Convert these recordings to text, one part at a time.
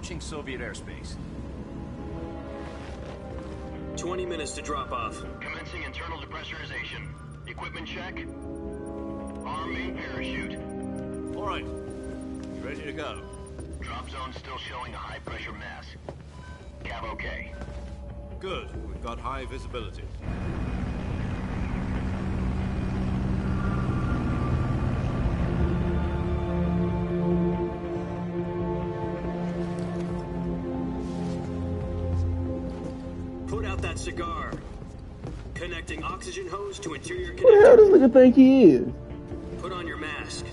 approaching Soviet airspace. 20 minutes to drop off. Commencing internal depressurization. Equipment check. Arm main parachute. All right. Ready to go. Drop zone still showing a high pressure mass. Cav okay. Good. We've got high visibility. Put out that cigar. Connecting oxygen hose to interior connector. Who the hell does nigga think he is? Put on your mask.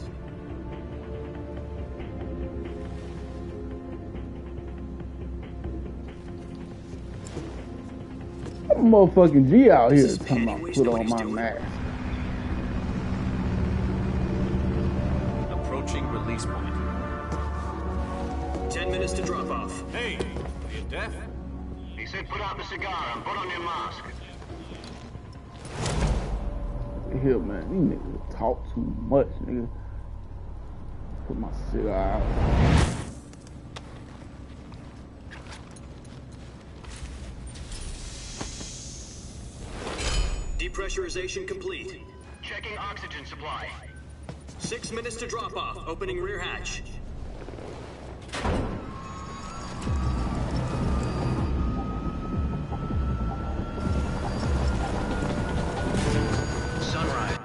I'm a motherfucking G out here This is talking about Penny. put Know what on he's my doing? mask. Approaching release point. 10 minutes to drop off. Hey, are you deaf? He said put out the cigar and put on your mask. Here, man, these niggas talk too much, nigga. Put my cigar out. Depressurization complete. Checking oxygen supply. 6 minutes to drop off. Opening rear hatch. Sunrise.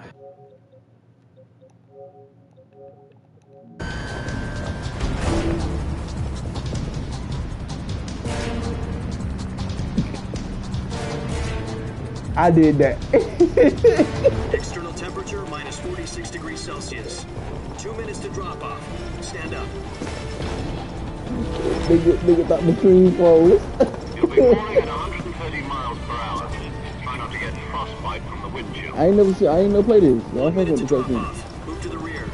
I did that. External temperature minus 46 degrees Celsius. 2 minutes to drop off. Stand up. Nigga thought the screen froze. You'll be falling at 130 miles per hour. Try not to get frostbite from the wind chill. I ain't never played this. I 1 fuck minute with to the drop cutscene. off. Move to the rear.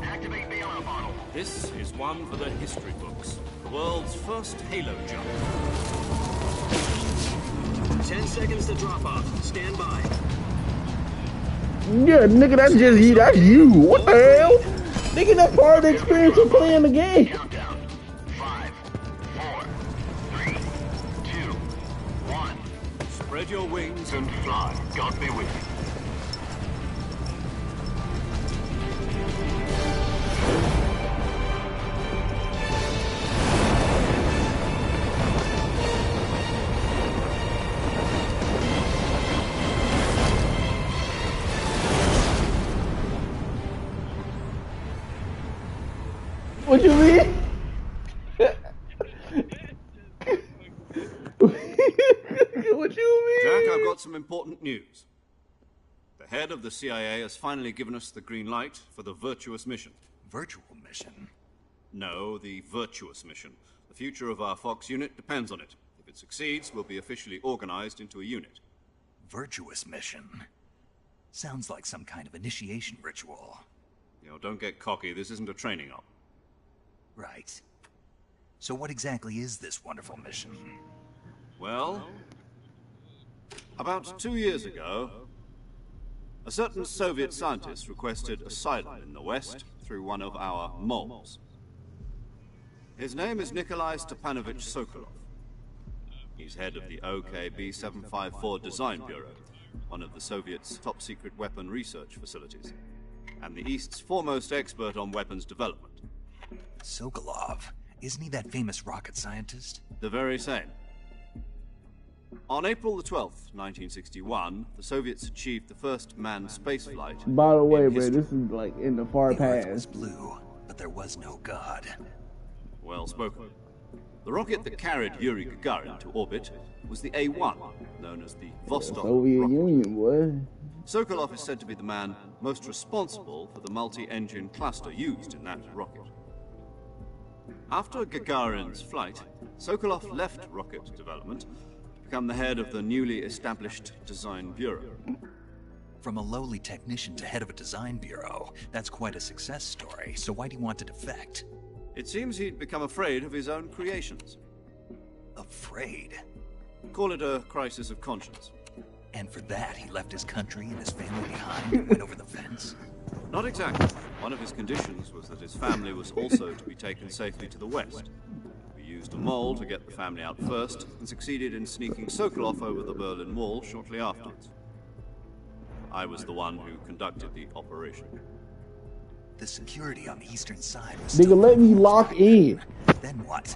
Activate bailout model. This is one for the history books. The world's first Halo jump. 10 seconds to drop off. Stand by. Yeah, nigga, that's just you. That's you. What the hell? Nigga, that's part of the experience of playing the game. Countdown. 5, 4, 3, 2, 1. Spread your wings and And fly. God be with you. What you mean? What you mean? Jack, I've got some important news. The head of the CIA has finally given us the green light for the virtuous mission. Virtual mission? No, the virtuous mission. The future of our Fox unit depends on it. If it succeeds, we'll be officially organized into a unit. Virtuous mission? Sounds like some kind of initiation ritual. You know, don't get cocky. This isn't a training op. Right. So what exactly is this wonderful mission? Well, about 2 years ago, a certain Soviet scientist requested asylum in the West through one of our moles. His name is Nikolai Stepanovich Sokolov. He's head of the OKB-754 Design Bureau, one of the Soviets' top-secret weapon research facilities, and the East's foremost expert on weapons development. Sokolov? Isn't he that famous rocket scientist? The very same. On April the 12th, 1961, the Soviets achieved the first manned spaceflight. By the way, in bro, history. this is like in the far The Earth was past. blue, but there was no God. Well spoken. The rocket that carried Yuri Gagarin to orbit was the A-1, known as the Vostok Soviet rocket. Union, boy. Sokolov is said to be the man most responsible for the multi-engine cluster used in that rocket. After Gagarin's flight, Sokolov left rocket development to become the head of the newly established Design Bureau. From a lowly technician to head of a design bureau, that's quite a success story. So why do you want to defect? It seems he'd become afraid of his own creations. Afraid? Call it a crisis of conscience. And for that, he left his country and his family behind and went over the fence? Not exactly. One of his conditions was that his family was also to be taken safely to the West. used a mole to get the family out first, and succeeded in sneaking Sokolov over the Berlin Wall shortly afterwards. I was the one who conducted the operation. The security on the eastern side was Nigga, still... let me lock in. Then what?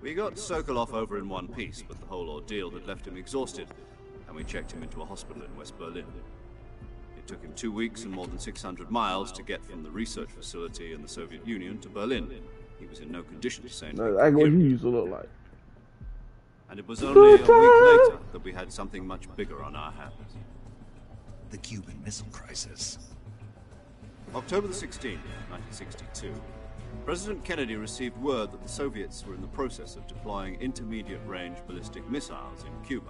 We got Sokolov over in one piece, but the whole ordeal had left him exhausted, and we checked him into a hospital in West Berlin. It took him 2 weeks and more than 600 miles to get from the research facility in the Soviet Union to Berlin. He was in no condition to say anything. That's what he used to look like. And it was only a week later that we had something much bigger on our hands. The Cuban Missile Crisis. October the 16th, 1962, President Kennedy received word that the Soviets were in the process of deploying intermediate-range ballistic missiles in Cuba.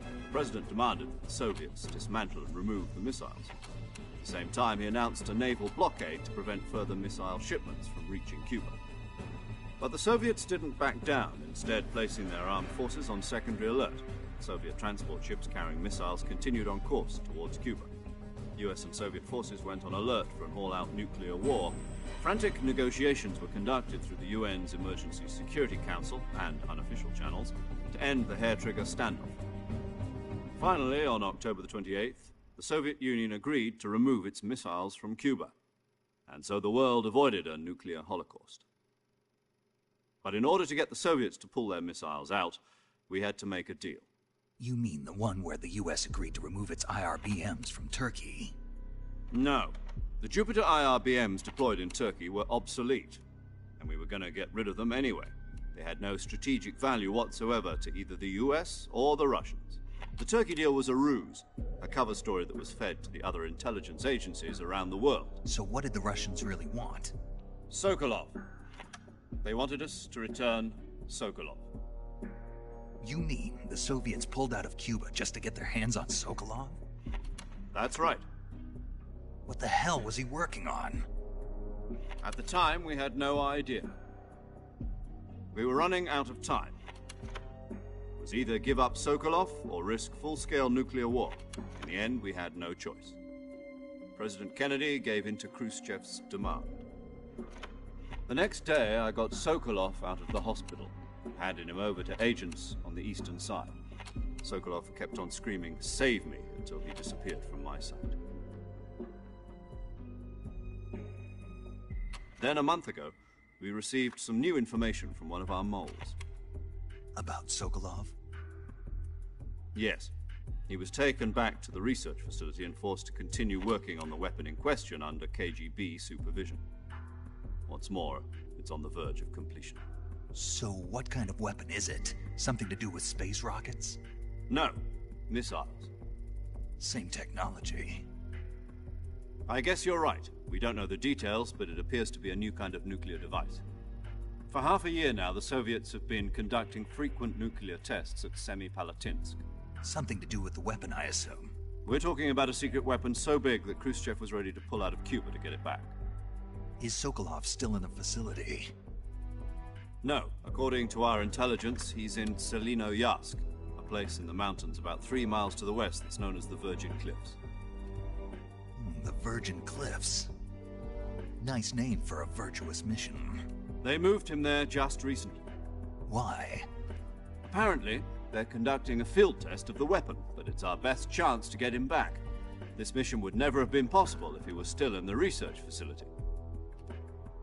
The President demanded that the Soviets dismantle and remove the missiles. At the same time, he announced a naval blockade to prevent further missile shipments from reaching Cuba. But the Soviets didn't back down, instead placing their armed forces on secondary alert. Soviet transport ships carrying missiles continued on course towards Cuba. US and Soviet forces went on alert for an all-out nuclear war. Frantic negotiations were conducted through the UN's Emergency Security Council and unofficial channels to end the hair-trigger standoff. Finally, on October the 28th, the Soviet Union agreed to remove its missiles from Cuba, and so the world avoided a nuclear holocaust. But in order to get the Soviets to pull their missiles out, we had to make a deal. You mean the one where the US agreed to remove its IRBMs from Turkey? No. The Jupiter IRBMs deployed in Turkey were obsolete, and we were going to get rid of them anyway. They had no strategic value whatsoever to either the US or the Russians. The Turkey deal was a ruse, a cover story that was fed to the other intelligence agencies around the world. So what did the Russians really want? Sokolov. They wanted us to return Sokolov. You mean the Soviets pulled out of Cuba just to get their hands on Sokolov? That's right. What the hell was he working on? At the time, we had no idea. We were running out of time. It was either give up Sokolov or risk full-scale nuclear war. In the end, we had no choice. President Kennedy gave in to Khrushchev's demand. The next day, I got Sokolov out of the hospital, handing him over to agents on the eastern side. Sokolov kept on screaming, "Save me," until he disappeared from my sight. Then, a month ago, we received some new information from one of our moles. About Sokolov? Yes. He was taken back to the research facility and forced to continue working on the weapon in question under KGB supervision. What's more, it's on the verge of completion. So what kind of weapon is it? Something to do with space rockets? No, missiles. Same technology. I guess you're right. We don't know the details, but it appears to be a new kind of nuclear device. For half a year now, the Soviets have been conducting frequent nuclear tests at Semipalatinsk. Something to do with the weapon, I assume. We're talking about a secret weapon so big that Khrushchev was ready to pull out of Cuba to get it back. Is Sokolov still in the facility? No. According to our intelligence, he's in Selino-Yarsk, a place in the mountains about 3 miles to the west that's known as the Virgin Cliffs. The Virgin Cliffs. Nice name for a virtuous mission. They moved him there just recently. Why? Apparently, they're conducting a field test of the weapon, but it's our best chance to get him back. This mission would never have been possible if he was still in the research facility.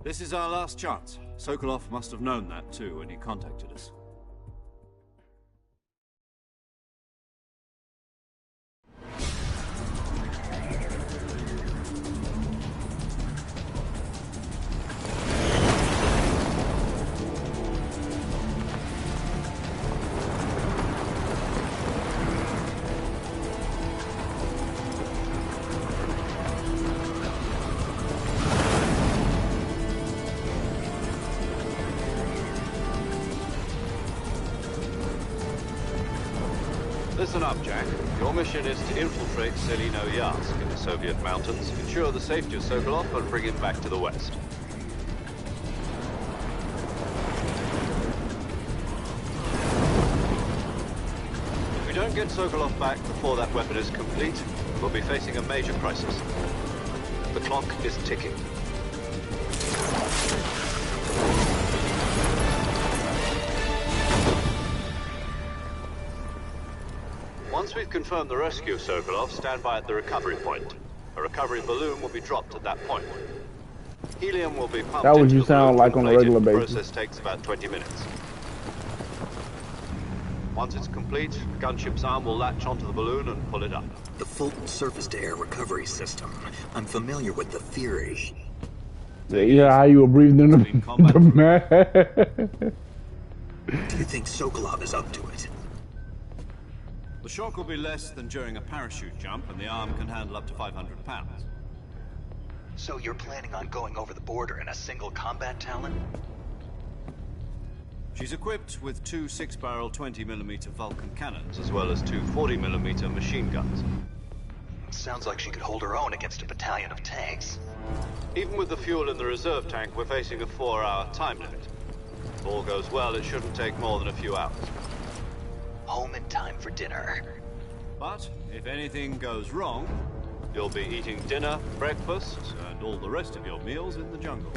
This is our last chance. Sokolov must have known that too when he contacted us. Listen up, Jack. Your mission is to infiltrate Selino-Yarsk in the Soviet mountains, ensure the safety of Sokolov, and bring him back to the west. If we don't get Sokolov back before that weapon is complete, we'll be facing a major crisis. The clock is ticking. Once we've confirmed the rescue, Sokolov, stand by at the recovery point. A recovery balloon will be dropped at that point. Helium will be pumped That what into you the sound balloon like to on a inflate it. regular The basis. process takes about 20 minutes. Once it's complete, the gunship's arm will latch onto the balloon and pull it up. The Fulton surface-to-air recovery system. I'm familiar with the theory. Yeah, how you were breathing in the man. Do you think Sokolov is up to it? The shock will be less than during a parachute jump, and the arm can handle up to 500 pounds. So you're planning on going over the border in a single combat Talon? She's equipped with two 6-barrel 20mm Vulcan cannons, as well as two 40mm machine guns. Sounds like she could hold her own against a battalion of tanks. Even with the fuel in the reserve tank, we're facing a 4-hour time limit. If all goes well, it shouldn't take more than a few hours. Home in time for dinner. But if anything goes wrong, you'll be eating dinner, breakfast, and all the rest of your meals in the jungle.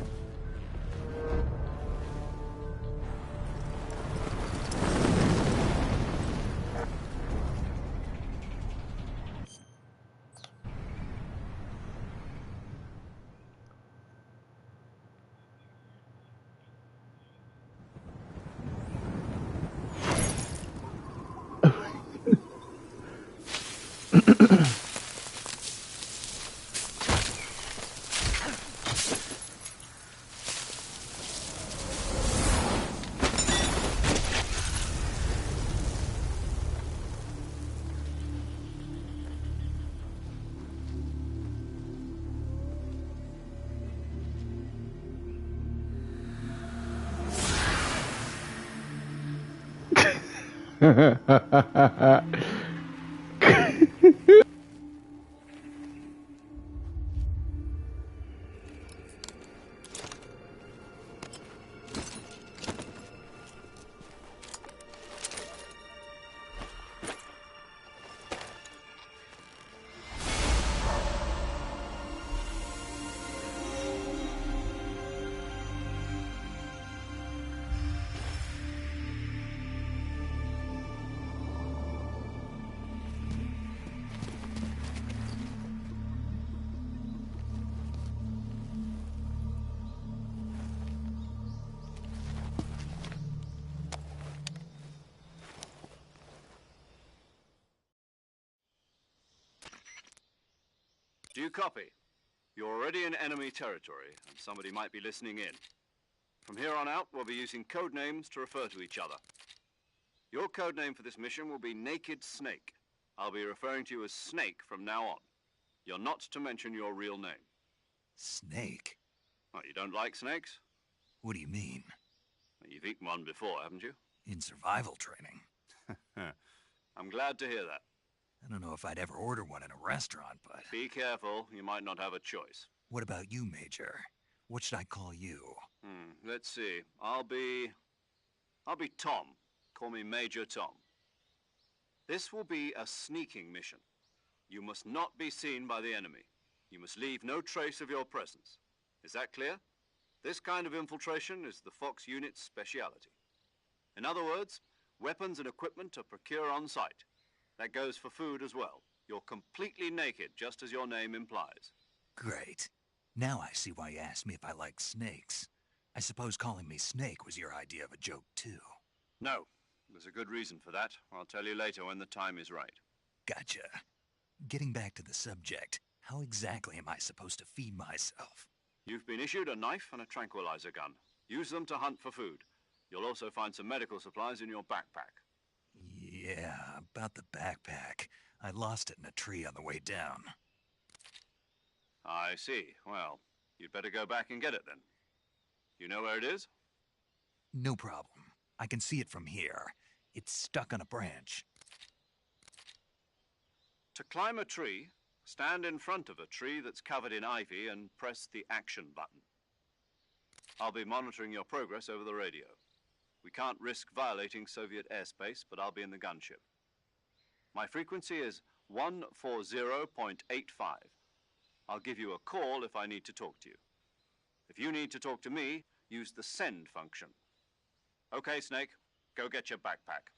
Do you copy? You're already in enemy territory, and somebody might be listening in. From here on out, we'll be using code names to refer to each other. Your code name for this mission will be Naked Snake. I'll be referring to you as Snake from now on. You're not to mention your real name. Snake? Oh, you don't like snakes? What do you mean? You've eaten one before, haven't you? In survival training. I'm glad to hear that. I don't know if I'd ever order one in a restaurant, but... Be careful, you might not have a choice. What about you, Major? What should I call you? Let's see. I'll be Tom. Call me Major Tom. This will be a sneaking mission. You must not be seen by the enemy. You must leave no trace of your presence. Is that clear? This kind of infiltration is the Fox unit's speciality. In other words, weapons and equipment are procured on site. That goes for food as well. You're completely naked, just as your name implies. Great. Now I see why you asked me if I like snakes. I suppose calling me Snake was your idea of a joke, too. No. There's a good reason for that. I'll tell you later when the time is right. Gotcha. Getting back to the subject, how exactly am I supposed to feed myself? You've been issued a knife and a tranquilizer gun. Use them to hunt for food. You'll also find some medical supplies in your backpack. Yeah, about the backpack. I lost it in a tree on the way down. I see. Well, you'd better go back and get it then. You know where it is? No problem. I can see it from here. It's stuck on a branch. To climb a tree, stand in front of a tree that's covered in ivy and press the action button. I'll be monitoring your progress over the radio. We can't risk violating Soviet airspace, but I'll be in the gunship. My frequency is 140.85. I'll give you a call if I need to talk to you. If you need to talk to me, use the send function. Okay, Snake, go get your backpack.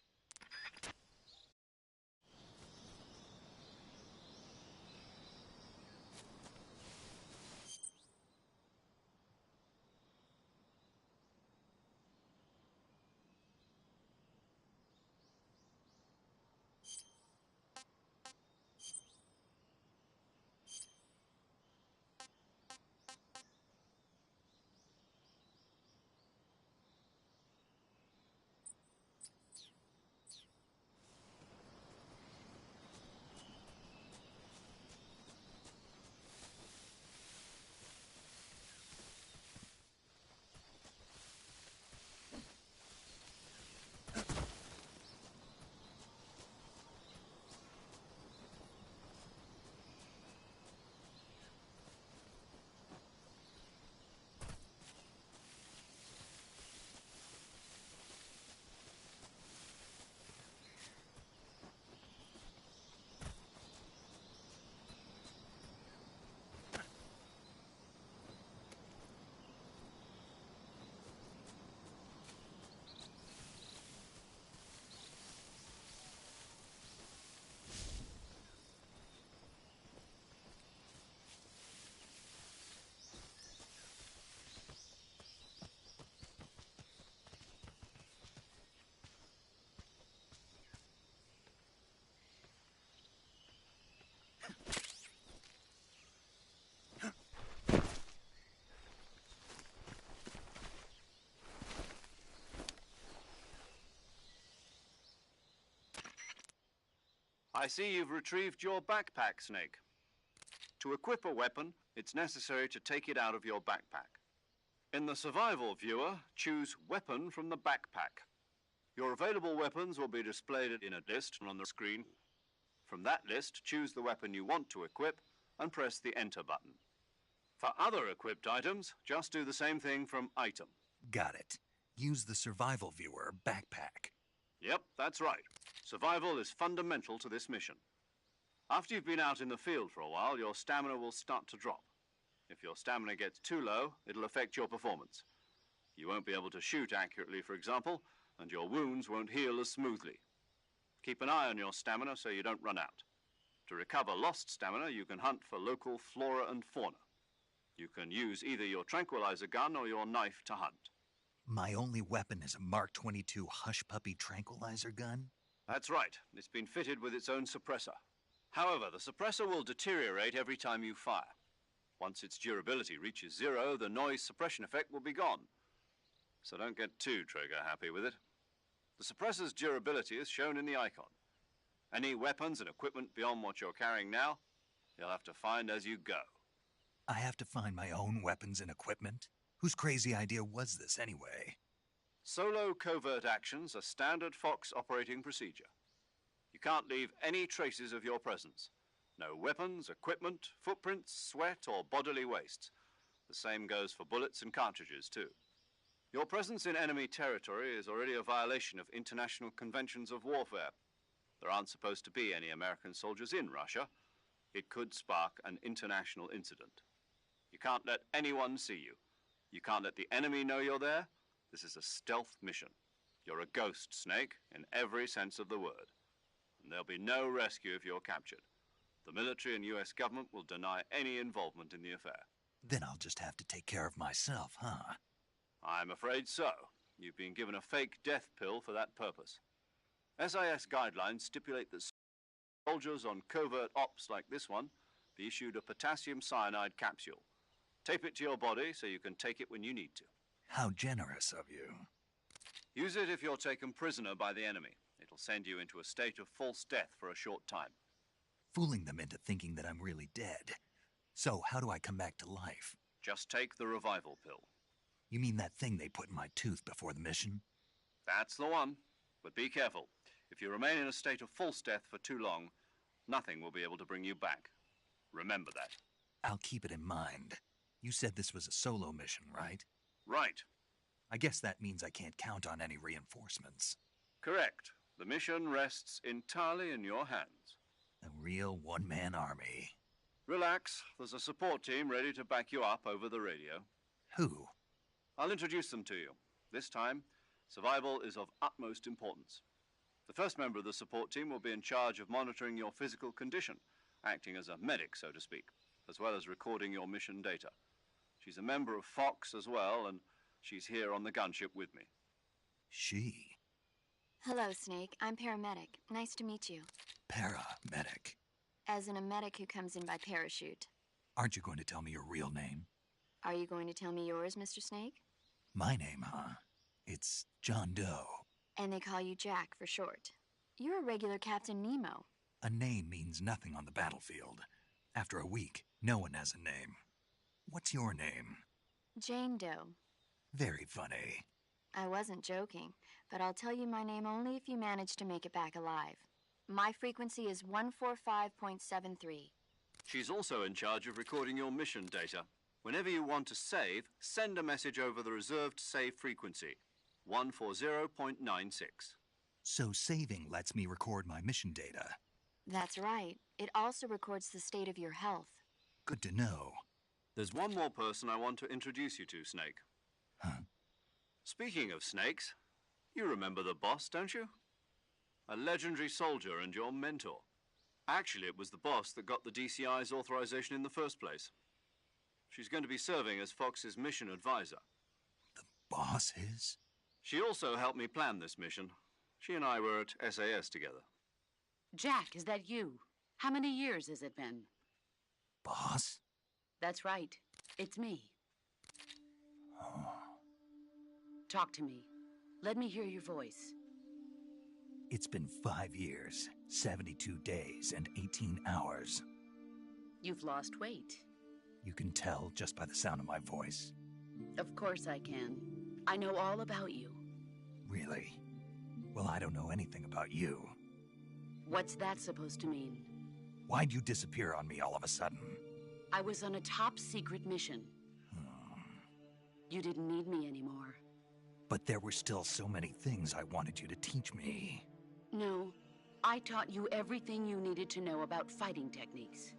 I see you've retrieved your backpack, Snake. To equip a weapon, it's necessary to take it out of your backpack. In the survival viewer, choose Weapon from the backpack. Your available weapons will be displayed in a list on the screen. From that list, choose the weapon you want to equip and press the Enter button. For other equipped items, just do the same thing from Item. Got it. Use the survival viewer backpack. Yep, that's right. Survival is fundamental to this mission. After you've been out in the field for a while, your stamina will start to drop. If your stamina gets too low, it'll affect your performance. You won't be able to shoot accurately, for example, and your wounds won't heal as smoothly. Keep an eye on your stamina so you don't run out. To recover lost stamina, you can hunt for local flora and fauna. You can use either your tranquilizer gun or your knife to hunt. My only weapon is a Mark 22 Hush Puppy tranquilizer gun? That's right. It's been fitted with its own suppressor. However, the suppressor will deteriorate every time you fire. Once its durability reaches 0, the noise suppression effect will be gone. So don't get too trigger happy with it. The suppressor's durability is shown in the icon. Any weapons and equipment beyond what you're carrying now, you'll have to find as you go. I have to find my own weapons and equipment? Whose crazy idea was this anyway? Solo covert actions are standard Fox operating procedure. You can't leave any traces of your presence. No weapons, equipment, footprints, sweat, or bodily wastes. The same goes for bullets and cartridges, too. Your presence in enemy territory is already a violation of international conventions of warfare. There aren't supposed to be any American soldiers in Russia. It could spark an international incident. You can't let anyone see you. You can't let the enemy know you're there. This is a stealth mission. You're a ghost, Snake, in every sense of the word. And there'll be no rescue if you're captured. The military and U.S. government will deny any involvement in the affair. Then I'll just have to take care of myself, huh? I'm afraid so. You've been given a fake death pill for that purpose. SIS guidelines stipulate that soldiers on covert ops like this one be issued a potassium cyanide capsule. Tape it to your body so you can take it when you need to. How generous of you. Use it if you're taken prisoner by the enemy. It'll send you into a state of false death for a short time. Fooling them into thinking that I'm really dead. So, how do I come back to life? Just take the revival pill. You mean that thing they put in my tooth before the mission? That's the one. But be careful. If you remain in a state of false death for too long, nothing will be able to bring you back. Remember that. I'll keep it in mind. You said this was a solo mission, right? Right. I guess that means I can't count on any reinforcements. Correct. The mission rests entirely in your hands. A real one-man army. Relax. There's a support team ready to back you up over the radio. Who? I'll introduce them to you. This time, survival is of utmost importance. The first member of the support team will be in charge of monitoring your physical condition, acting as a medic, so to speak, as well as recording your mission data. She's a member of Fox as well, and she's here on the gunship with me. She? Hello, Snake. I'm paramedic. Nice to meet you. Paramedic. As in a medic who comes in by parachute. Aren't you going to tell me your real name? Are you going to tell me yours, Mr. Snake? My name, huh? It's John Doe. And they call you Jack for short. You're a regular Captain Nemo. A name means nothing on the battlefield. After a week, no one has a name. What's your name? Jane Doe. Very funny. I wasn't joking, but I'll tell you my name only if you manage to make it back alive. My frequency is 145.73. She's also in charge of recording your mission data. Whenever you want to save, send a message over the reserved save frequency, 140.96. So saving lets me record my mission data. That's right. It also records the state of your health. Good to know. There's one more person I want to introduce you to, Snake. Huh? Speaking of snakes, you remember the boss, don't you? A legendary soldier and your mentor. Actually, it was the boss that got the DCI's authorization in the first place. She's going to be serving as Fox's mission advisor. The boss is? She also helped me plan this mission. She and I were at SAS together. Jack, is that you? How many years has it been? Boss? That's right. It's me. Oh. Talk to me. Let me hear your voice. It's been 5 years, 72 days, and 18 hours. You've lost weight. You can tell just by the sound of my voice. Of course I can. I know all about you. Really? Well, I don't know anything about you. What's that supposed to mean? Why'd you disappear on me all of a sudden? I was on a top-secret mission. You didn't need me anymore. But there were still so many things I wanted you to teach me. No, I taught you everything you needed to know about fighting techniques.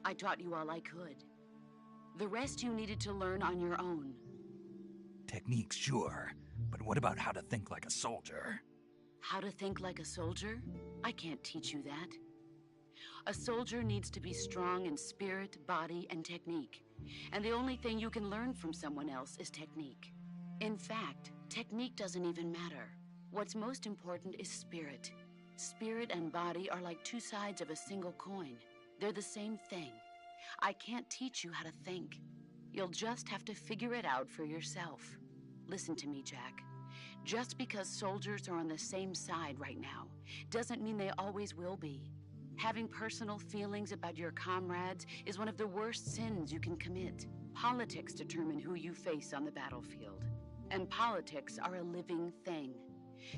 I taught you all I could. The rest you needed to learn on your own. Techniques, sure. But what about how to think like a soldier? How to think like a soldier? I can't teach you that. A soldier needs to be strong in spirit, body, and technique. And the only thing you can learn from someone else is technique. In fact, technique doesn't even matter. What's most important is spirit. Spirit and body are like two sides of a single coin. They're the same thing. I can't teach you how to think. You'll just have to figure it out for yourself. Listen to me, Jack. Just because soldiers are on the same side right now doesn't mean they always will be. Having personal feelings about your comrades is one of the worst sins you can commit. Politics determine who you face on the battlefield. And politics are a living thing.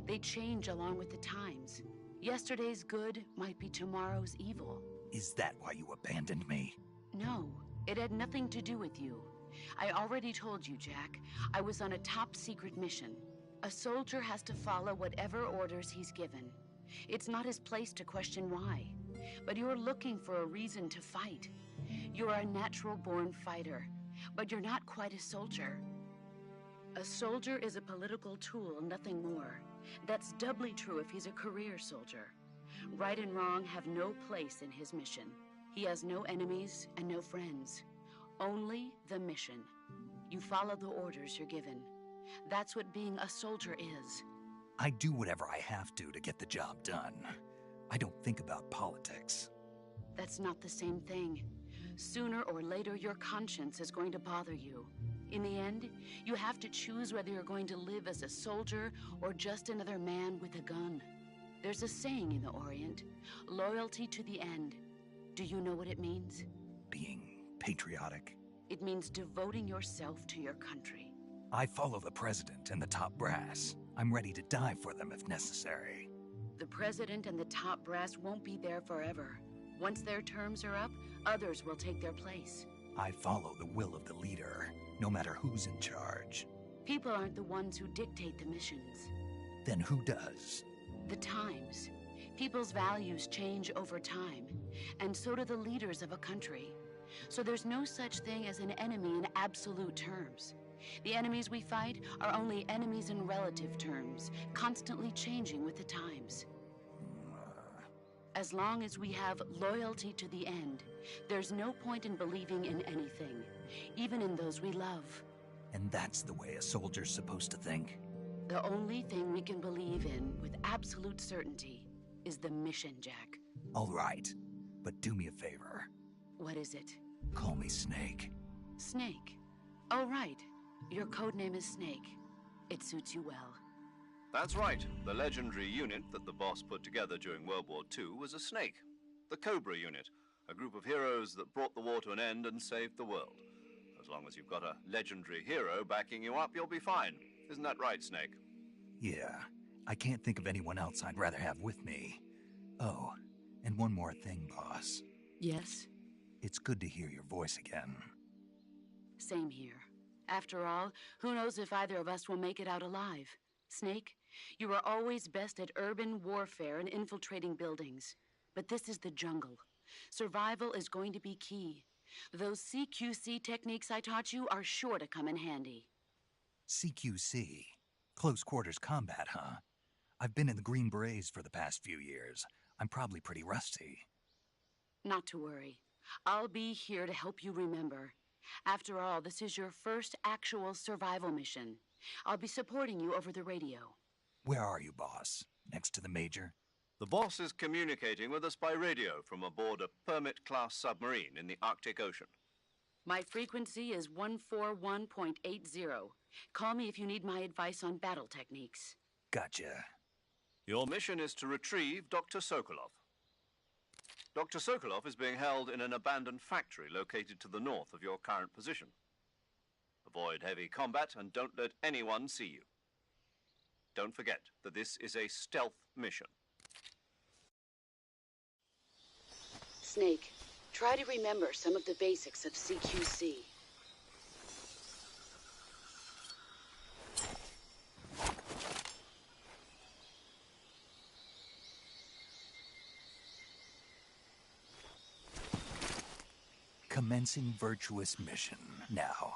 They change along with the times. Yesterday's good might be tomorrow's evil. Is that why you abandoned me? No, it had nothing to do with you. I already told you, Jack. I was on a top-secret mission. A soldier has to follow whatever orders he's given. It's not his place to question why. But you're looking for a reason to fight. You're a natural-born fighter, but you're not quite a soldier. A soldier is a political tool, nothing more. That's doubly true if he's a career soldier. Right and wrong have no place in his mission. He has no enemies and no friends. Only the mission. You follow the orders you're given. That's what being a soldier is. I do whatever I have to get the job done. I don't think about politics. That's not the same thing. Sooner or later, your conscience is going to bother you. In the end, you have to choose whether you're going to live as a soldier or just another man with a gun. There's a saying in the Orient, loyalty to the end. Do you know what it means? Being patriotic. It means devoting yourself to your country. I follow the president and the top brass. I'm ready to die for them if necessary. The president and the top brass won't be there forever. Once their terms are up, others will take their place. I follow the will of the leader, no matter who's in charge. People aren't the ones who dictate the missions. Then who does? The times. People's values change over time, and so do the leaders of a country. So there's no such thing as an enemy in absolute terms. The enemies we fight are only enemies in relative terms, constantly changing with the times. As long as we have loyalty to the end, there's no point in believing in anything, even in those we love. And that's the way a soldier's supposed to think? The only thing we can believe in with absolute certainty is the mission, Jack. All right, but do me a favor. What is it? Call me Snake. Snake? Oh, right. Your codename is Snake. It suits you well. That's right. The legendary unit that the boss put together during World War II was a snake. The Cobra unit, a group of heroes that brought the war to an end and saved the world. As long as you've got a legendary hero backing you up, you'll be fine. Isn't that right, Snake? Yeah. I can't think of anyone else I'd rather have with me. Oh, and one more thing, boss. Yes? It's good to hear your voice again. Same here. After all, who knows if either of us will make it out alive? Snake, you are always best at urban warfare and infiltrating buildings. But this is the jungle. Survival is going to be key. Those CQC techniques I taught you are sure to come in handy. CQC? Close quarters combat, huh? I've been in the Green Berets for the past few years. I'm probably pretty rusty. Not to worry. I'll be here to help you remember. After all, this is your first actual survival mission. I'll be supporting you over the radio. Where are you, boss? Next to the Major? The boss is communicating with us by radio from aboard a Permit-class submarine in the Arctic Ocean. My frequency is 141.80. Call me if you need my advice on battle techniques. Gotcha. Your mission is to retrieve Dr. Sokolov. Dr. Sokolov is being held in an abandoned factory located to the north of your current position. Avoid heavy combat and don't let anyone see you. Don't forget that this is a stealth mission. Snake, try to remember some of the basics of CQC. Commencing virtuous mission now.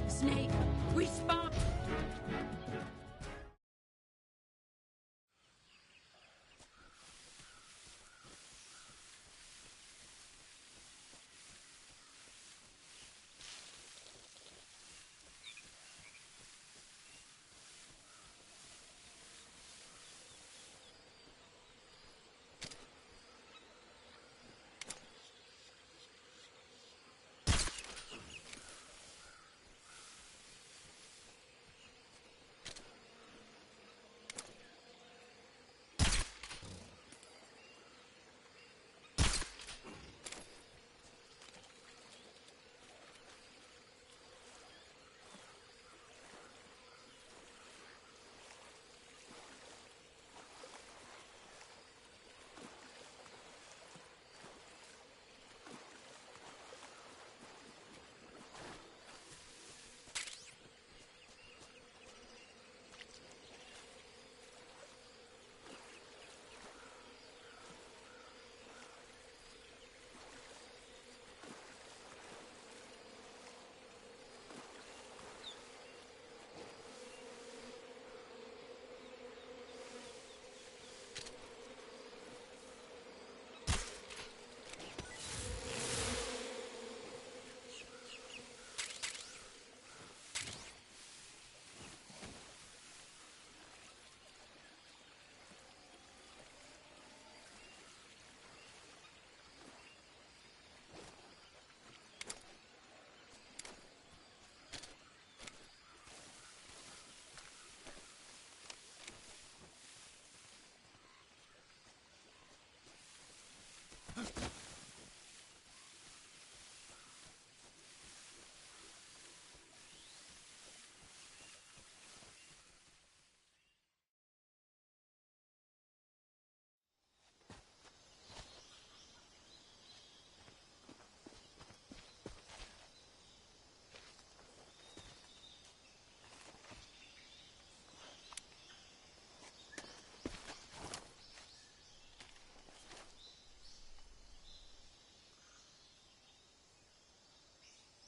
Snake, respond!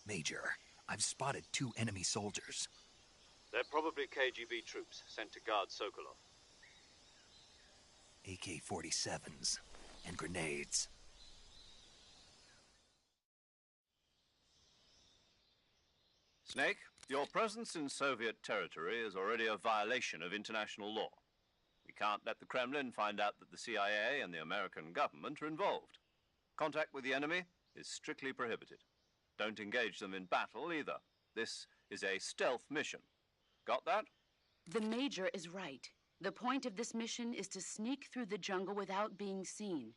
Major, I've spotted 2 enemy soldiers. They're probably KGB troops sent to guard Sokolov. AK-47s and grenades. Snake, your presence in Soviet territory is already a violation of international law. We can't let the Kremlin find out that the CIA and the American government are involved. Contact with the enemy is strictly prohibited. Don't engage them in battle either. This is a stealth mission. Got that? The Major is right. The point of this mission is to sneak through the jungle without being seen.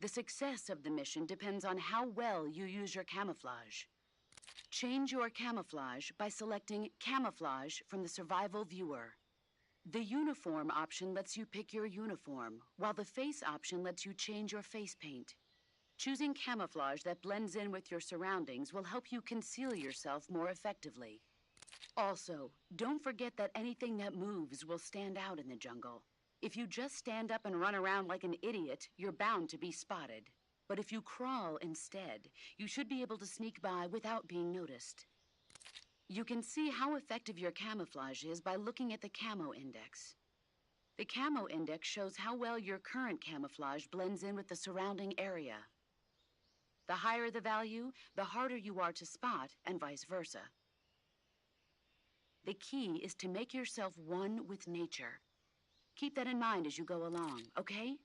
The success of the mission depends on how well you use your camouflage. Change your camouflage by selecting Camouflage from the Survival Viewer. The Uniform option lets you pick your uniform, while the Face option lets you change your face paint. Choosing camouflage that blends in with your surroundings will help you conceal yourself more effectively. Also, don't forget that anything that moves will stand out in the jungle. If you just stand up and run around like an idiot, you're bound to be spotted. But if you crawl instead, you should be able to sneak by without being noticed. You can see how effective your camouflage is by looking at the Camo Index. The Camo Index shows how well your current camouflage blends in with the surrounding area. The higher the value, the harder you are to spot, and vice versa. The key is to make yourself one with nature. Keep that in mind as you go along, okay?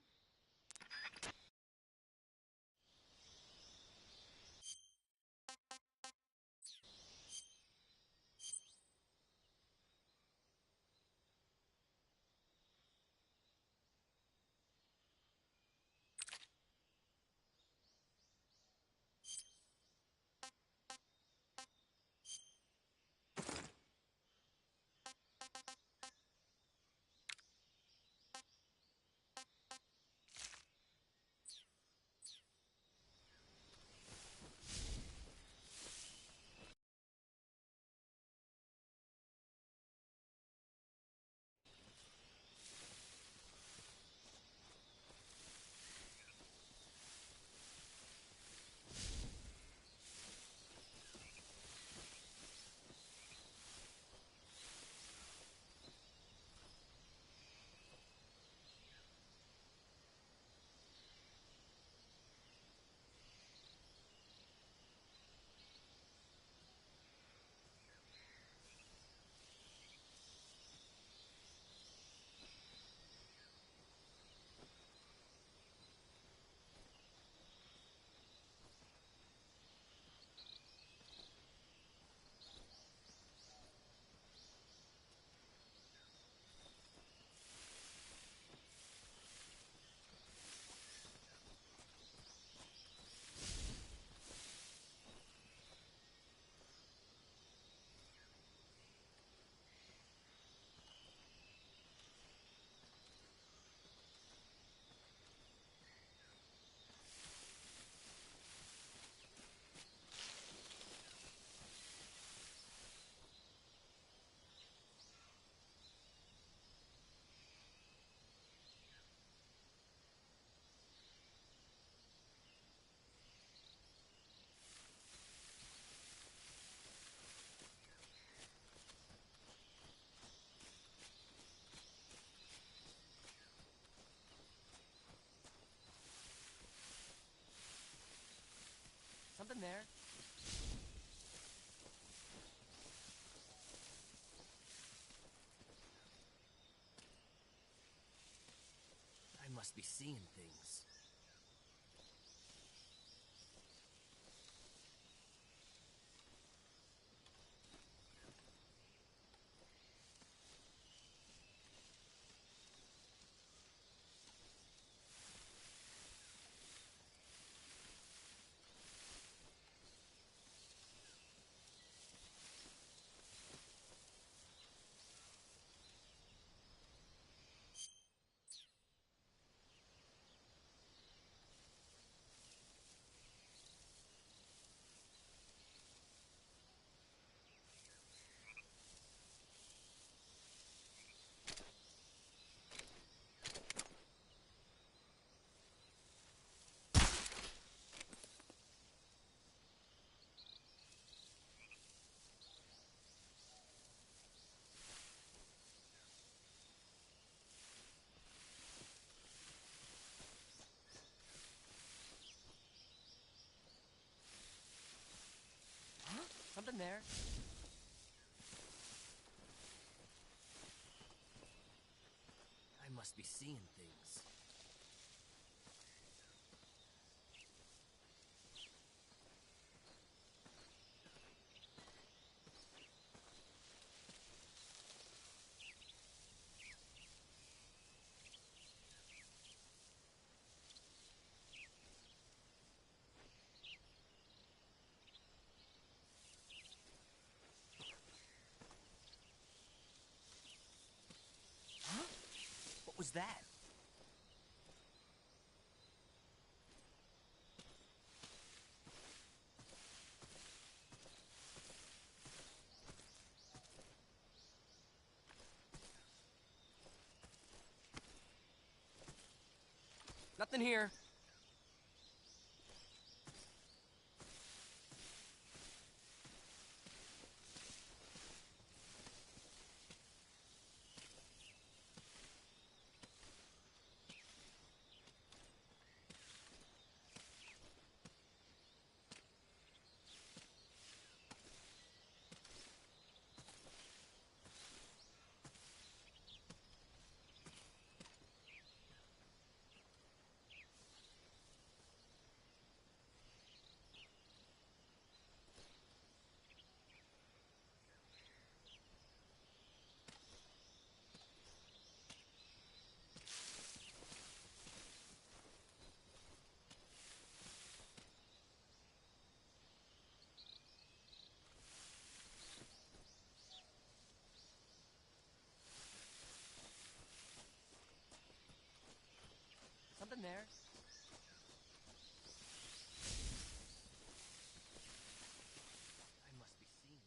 Something there. I must be seeing things. Something there. I must be seeing things. that? Nothing here. Something there. I must be seeing.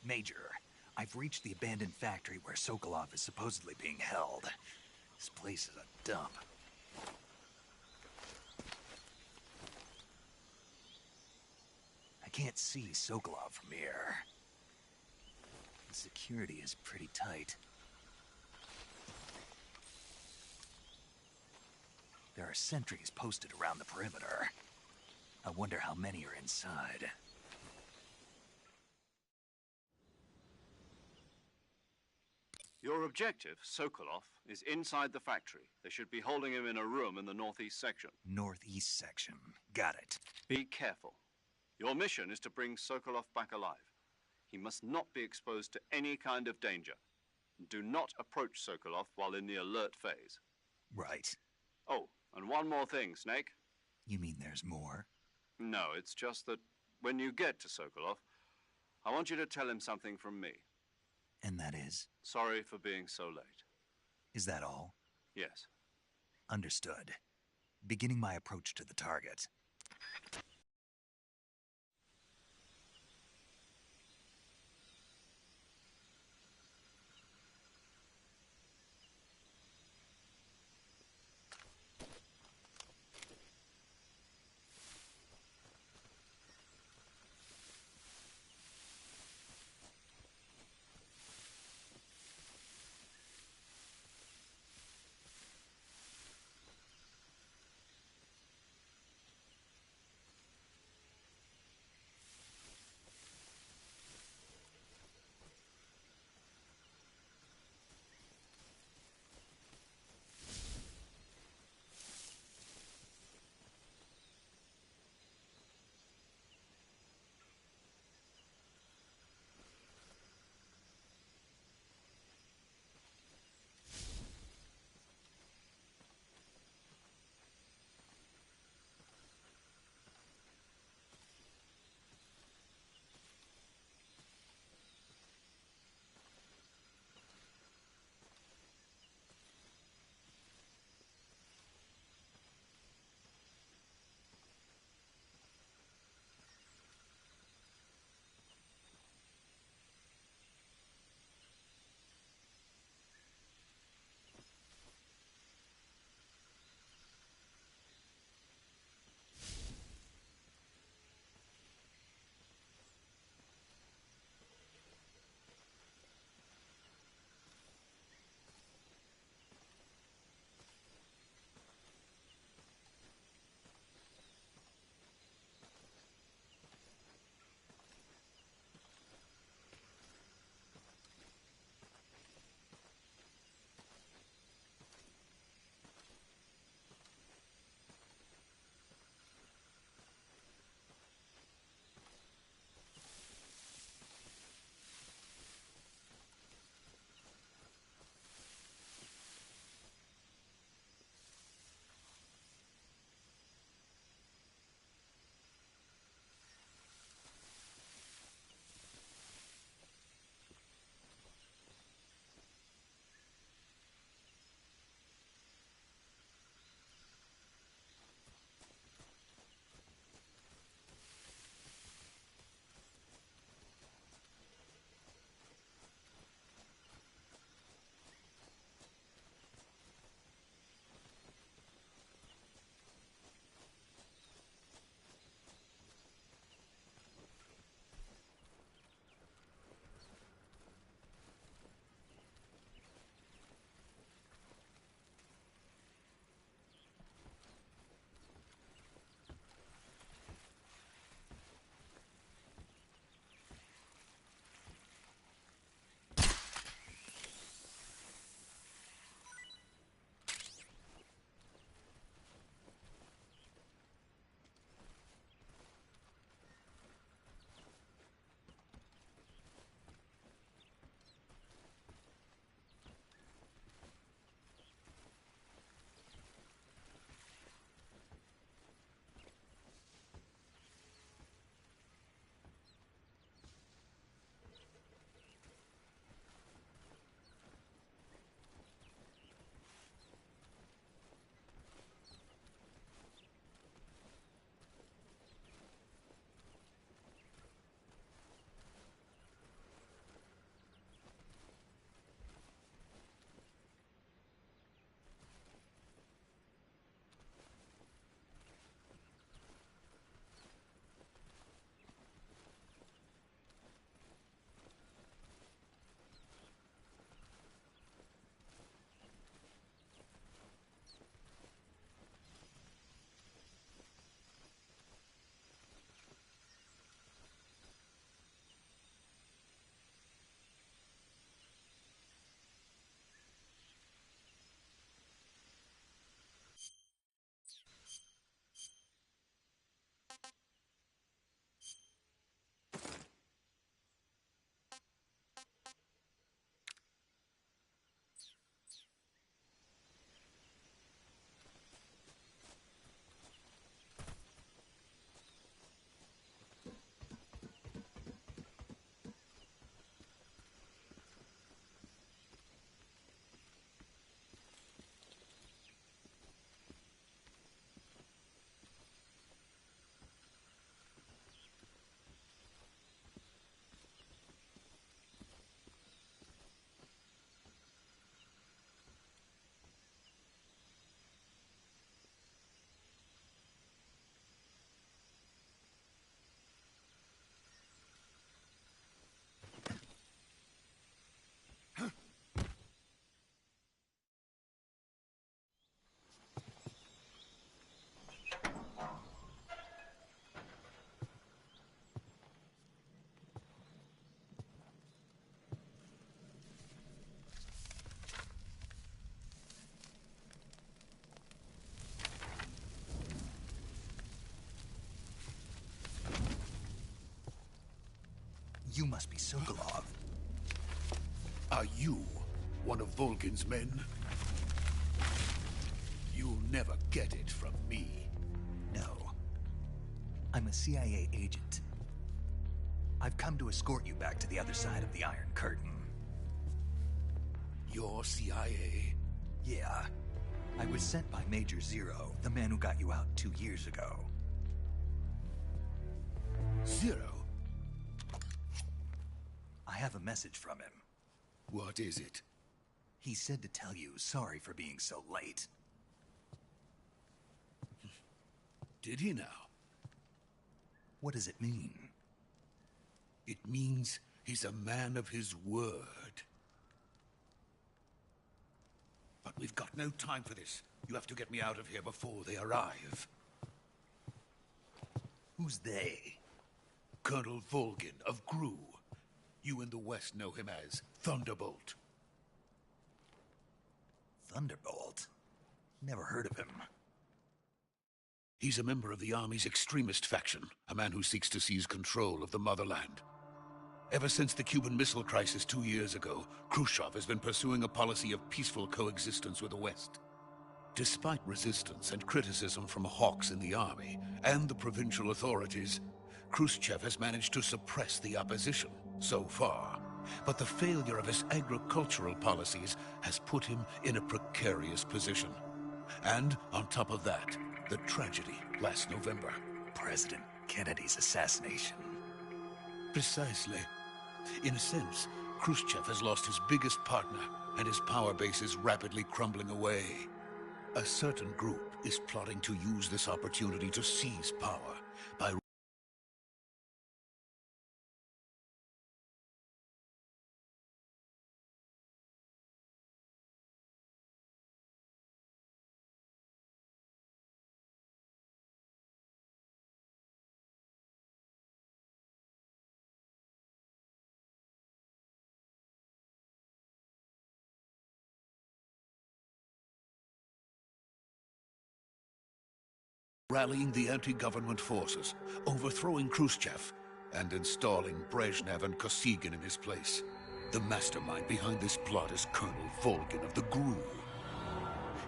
Major, I've reached the abandoned factory where Sokolov is supposedly being held. This place is a dump. I can't see Sokolov from here. The security is pretty tight. There are sentries posted around the perimeter. I wonder how many are inside. Your objective, Sokolov, is inside the factory. They should be holding him in a room in the northeast section. Northeast section. Got it. Be careful. Your mission is to bring Sokolov back alive. He must not be exposed to any kind of danger. Do not approach Sokolov while in the alert phase. Right. Oh, and one more thing, Snake. You mean there's more? No, it's just that when you get to Sokolov, I want you to tell him something from me. And that is? Sorry for being so late. Is that all? Yes. Understood. Beginning my approach to the target. You must be Sokolov. Are you one of Volgin's men? You'll never get it from me. No. I'm a CIA agent. I've come to escort you back to the other side of the Iron Curtain. You're CIA? Yeah. I was sent by Major Zero, the man who got you out 2 years ago. Zero? I have a message from him. What is it? He said to tell you sorry for being so late. Did he now? What does it mean? It means he's a man of his word. But we've got no time for this. You have to get me out of here before they arrive. Who's they? Colonel Volgin of GRU. You in the West know him as Thunderbolt. Thunderbolt? Never heard of him. He's a member of the Army's extremist faction, a man who seeks to seize control of the motherland. Ever since the Cuban Missile Crisis 2 years ago, Khrushchev has been pursuing a policy of peaceful coexistence with the West. Despite resistance and criticism from hawks in the Army and the provincial authorities, Khrushchev has managed to suppress the opposition so far. But the failure of his agricultural policies has put him in a precarious position. And on top of that, the tragedy last November. President Kennedy's assassination. Precisely. In a sense, Khrushchev has lost his biggest partner, and his power base is rapidly crumbling away. A certain group is plotting to use this opportunity to seize power by rallying the anti-government forces, overthrowing Khrushchev, and installing Brezhnev and Kosygin in his place. The mastermind behind this plot is Colonel Volgin of the GRU.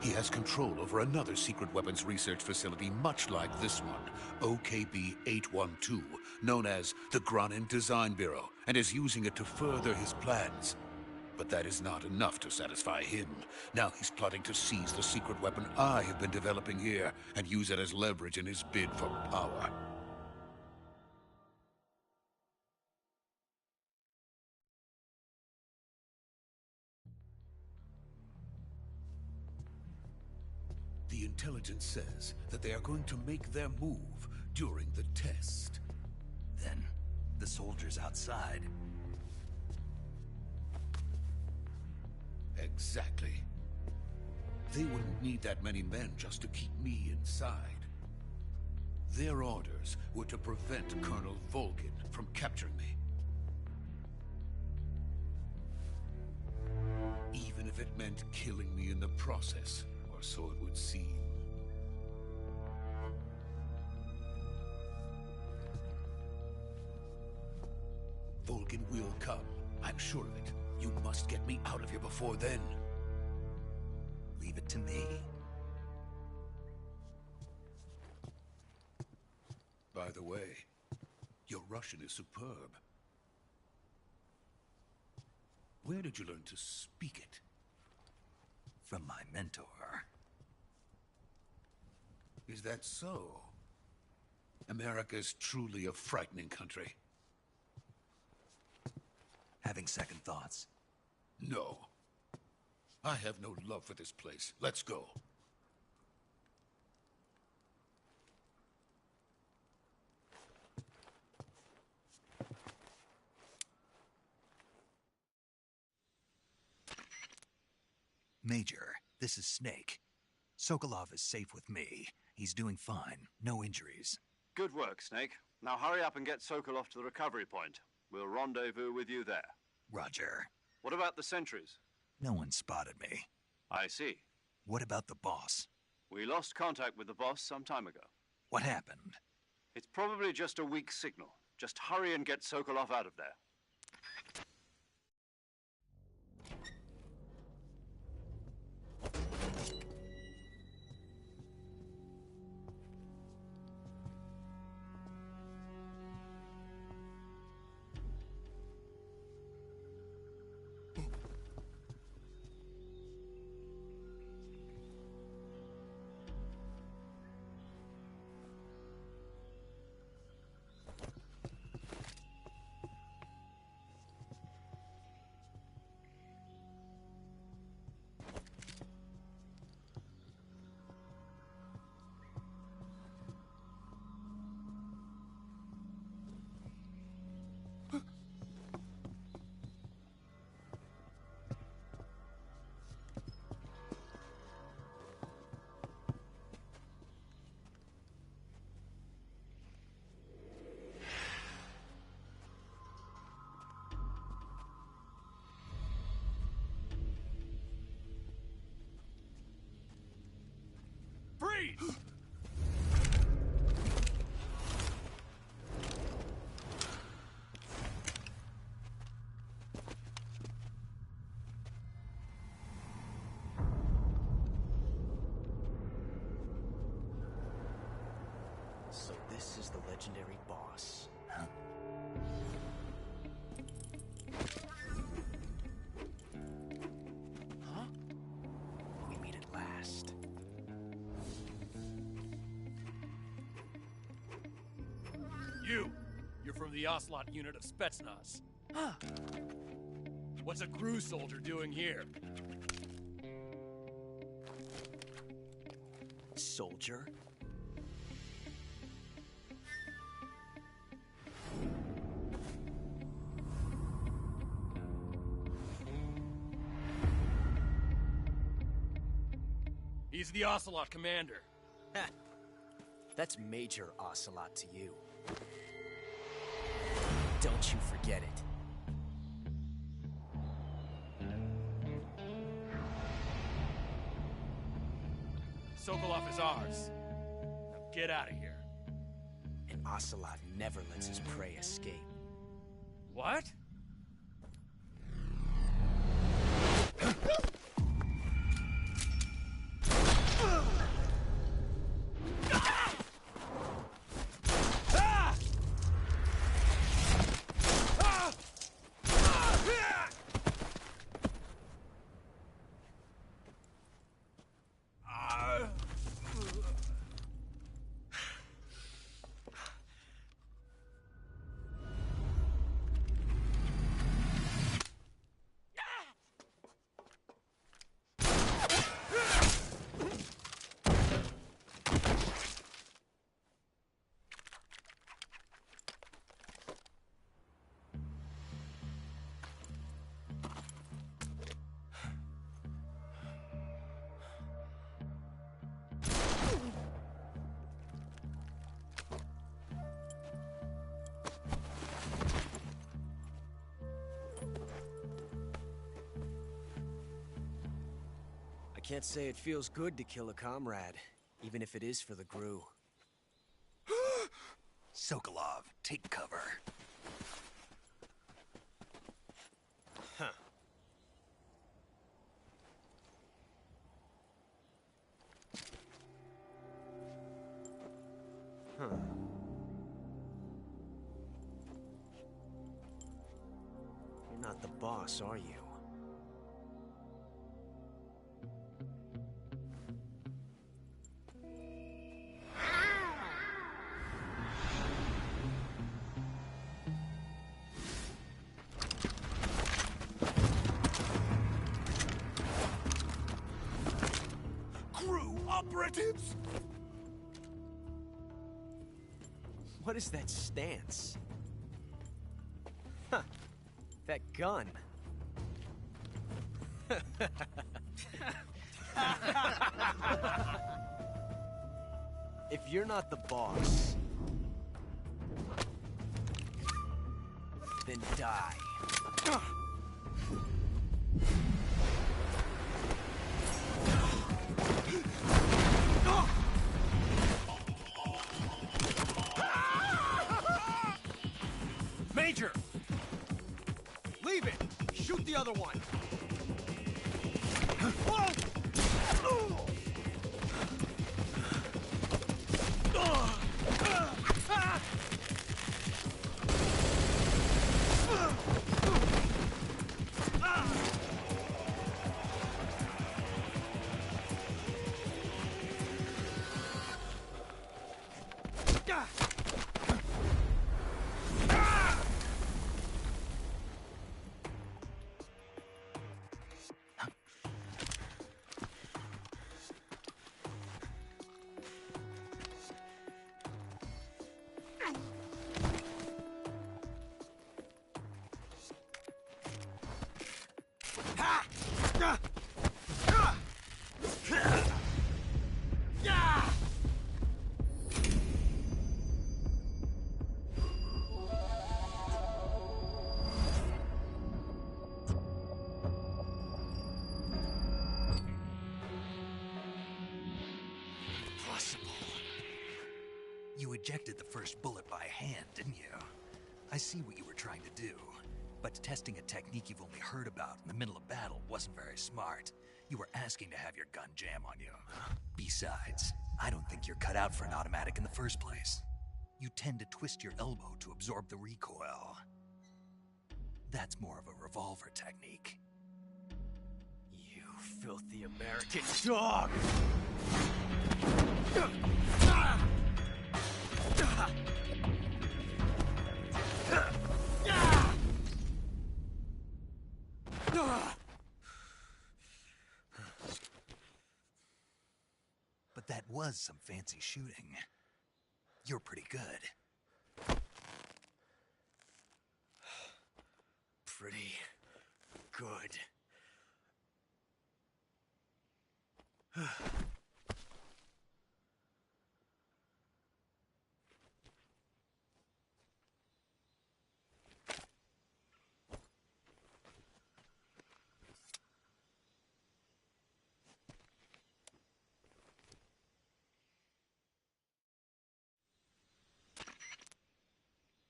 He has control over another secret weapons research facility much like this one, OKB-812, known as the Granin Design Bureau, and is using it to further his plans. But that is not enough to satisfy him. Now he's plotting to seize the secret weapon I have been developing here and use it as leverage in his bid for power. The intelligence says that they are going to make their move during the test. Then, the soldiers outside. Exactly. They wouldn't need that many men just to keep me inside. Their orders were to prevent Colonel Volgin from capturing me. Even if it meant killing me in the process, or so it would seem. Volgin will come, I'm sure of it. You must get me out of here before then. Leave it to me. By the way, your Russian is superb. Where did you learn to speak it? From my mentor. Is that so? America is truly a frightening country. Having second thoughts? No. I have no love for this place. Let's go. Major, this is Snake. Sokolov is safe with me. He's doing fine. No injuries. Good work, Snake. Now hurry up and get Sokolov to the recovery point. We'll rendezvous with you there. Roger. What about the sentries? No one spotted me. I see. What about the boss? We lost contact with the boss some time ago. What happened? It's probably just a weak signal. Just hurry and get Sokolov out of there. Freeze! So this is the legendary boss. Huh? Huh? We meet at last. You're from the Ocelot unit of Spetsnaz. Huh. What's a crew soldier doing here? Soldier? He's the Ocelot commander. Ha! That's Major Ocelot to you. Don't you forget it. Sokolov is ours. Now get out of here. And Ocelot never lets his prey escape. What? Can't say it feels good to kill a comrade, even if it is for the GRU. Sokolov, take cover. Huh. Huh. You're not the boss, are you? Operatives! What is that stance? Huh. That gun. If you're not the boss, then die. Major! Shoot the other one! You ejected the first bullet by hand, didn't you? I see what you were trying to do. But testing a technique you've only heard about in the middle of battle wasn't very smart. You were asking to have your gun jam on you. Besides, I don't think you're cut out for an automatic in the first place. You tend to twist your elbow to absorb the recoil. That's more of a revolver technique. You filthy American dog! But that was some fancy shooting. You're pretty good. Pretty good.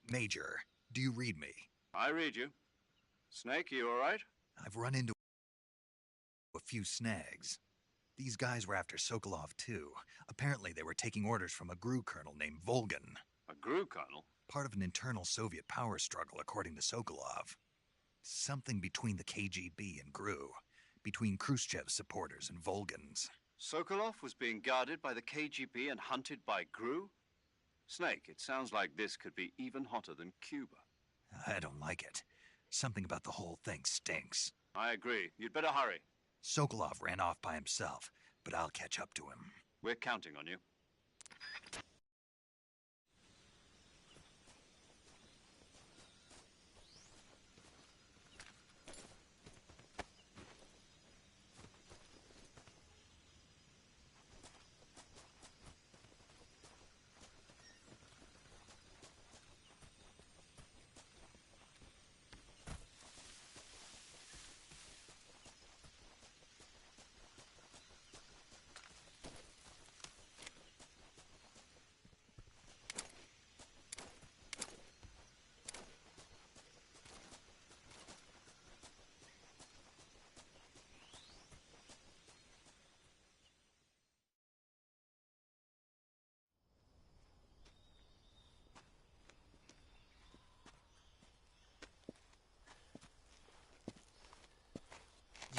Major, do you read me? I read you. Snake, you all right? I've run into a few snags. These guys were after Sokolov too. Apparently they were taking orders from a GRU colonel named Volgan. A GRU colonel? Part of an internal Soviet power struggle, according to Sokolov. Something between the KGB and GRU. Between Khrushchev's supporters and Volgan's. Sokolov was being guarded by the KGB and hunted by GRU? Snake, it sounds like this could be even hotter than Cuba. I don't like it. Something about the whole thing stinks. I agree. You'd better hurry. Sokolov ran off by himself, but I'll catch up to him. We're counting on you.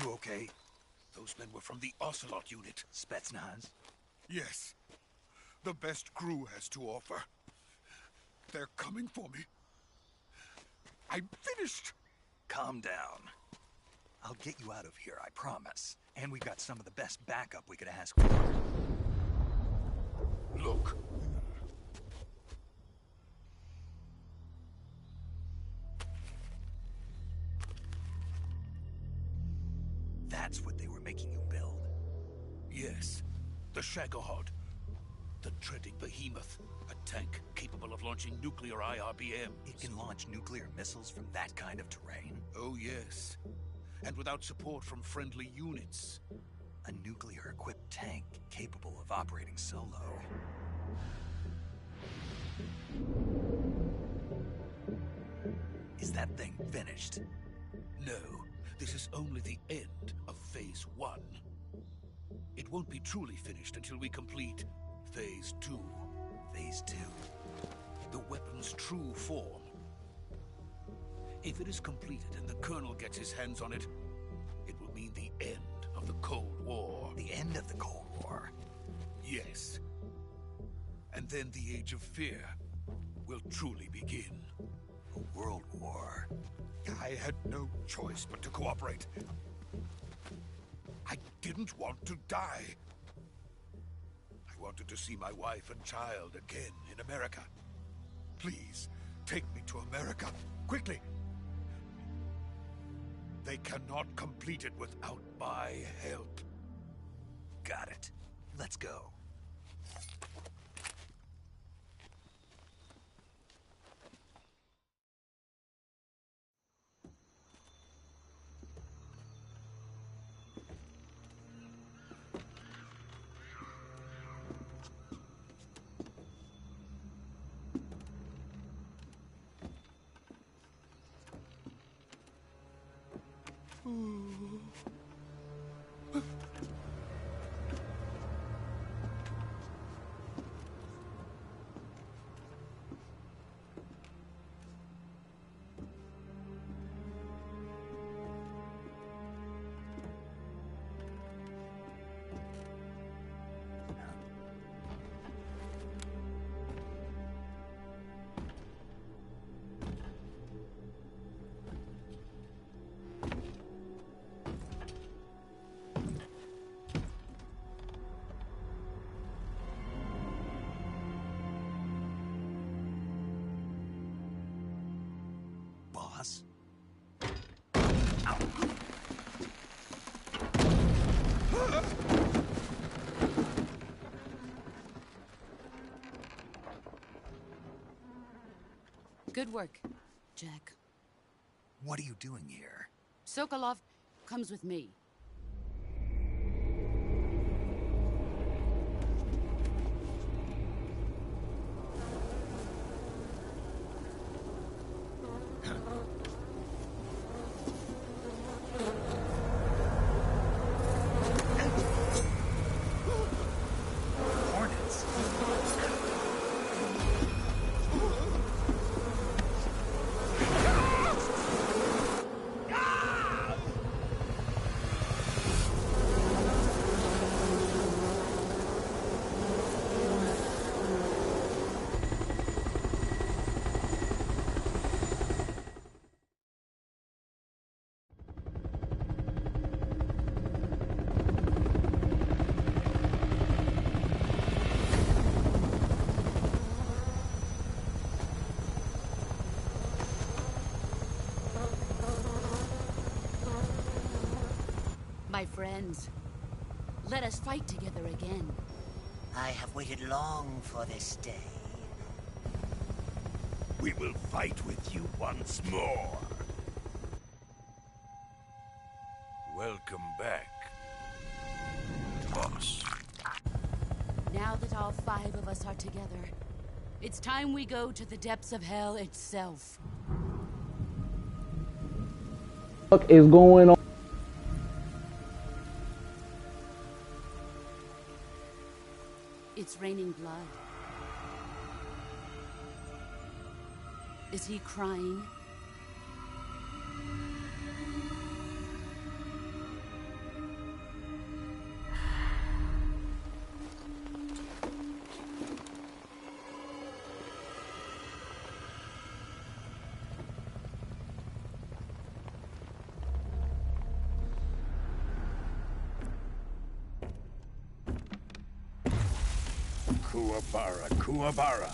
You okay? Those men were from the Ocelot unit. Spetsnaz? Yes. The best GRU has to offer. They're coming for me. I'm finished. Calm down. I'll get you out of here, I promise. And we've got some of the best backup we could ask for. Look. That's what they were making you build? Yes. The Shagohod. The dreaded behemoth. A tank capable of launching nuclear IRBMs. It can launch nuclear missiles from that kind of terrain? Oh, yes. And without support from friendly units. A nuclear-equipped tank capable of operating solo. Is that thing finished? No. this is only the end of Phase 1. It won't be truly finished until we complete Phase 2. Phase 2. The weapon's true form. If it is completed and the Colonel gets his hands on it, it will mean the end of the Cold War. The end of the Cold War? Yes. And then the Age of Fear will truly begin. A world war. I had no choice but to cooperate. I didn't want to die. I wanted to see my wife and child again in America. Please, take me to America, quickly. They cannot complete it without my help. Got it. Let's go. Boss? Good work, Jack. What are you doing here? Sokolov comes with me. Hornets? My friends, let us fight together again. I have waited long for this day. We will fight with you once more. Welcome back, boss. Now that all 5 of us are together, it's time we go to the depths of hell itself. What is going on? It's raining blood. Is he crying? Kuwabara, Kuwabara.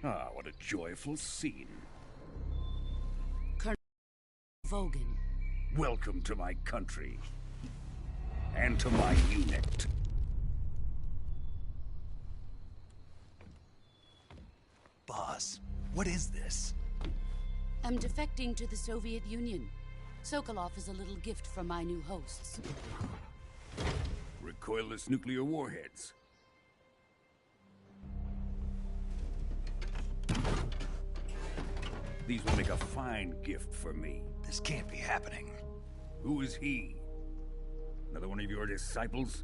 Ah, what a joyful scene. Colonel Vogan. Welcome to my country. And to my unit. Boss, what is this? I'm defecting to the Soviet Union. Sokolov is a little gift from my new hosts. Recoilless nuclear warheads. These will make a fine gift for me. This can't be happening. Who is he? Another one of your disciples?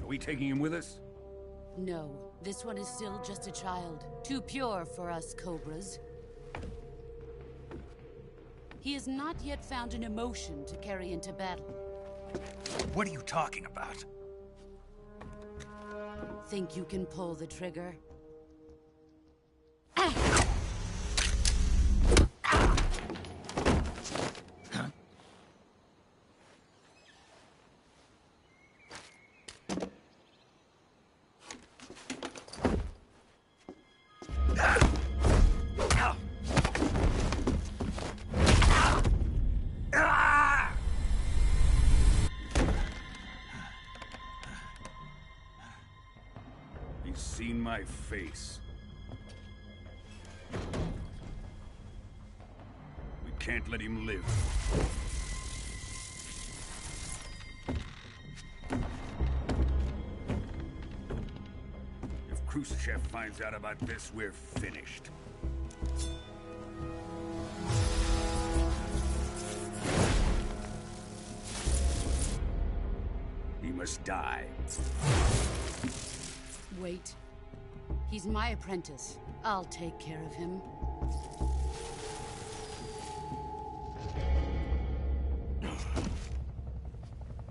Are we taking him with us? No, this one is still just a child. Too pure for us Cobras. He has not yet found an emotion to carry into battle. What are you talking about? Think you can pull the trigger? He's seen my face. We can't let him live. If Khrushchev finds out about this, we're finished. He must die. Wait. He's my apprentice. I'll take care of him.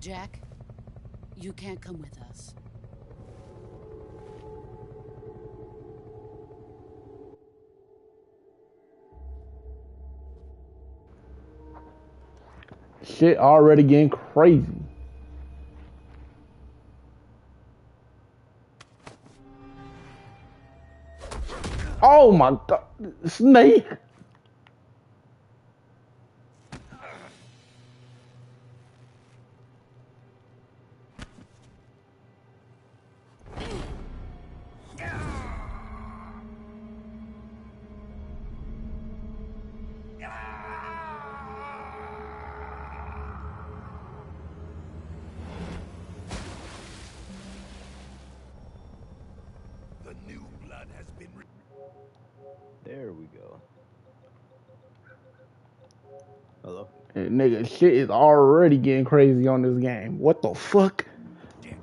Jack, you can't come with us. Shit already getting crazy. Oh my god, Snake! The new blood has been... There we go. Hello? Hey, nigga, shit is already getting crazy on this game. What the fuck? Damn it.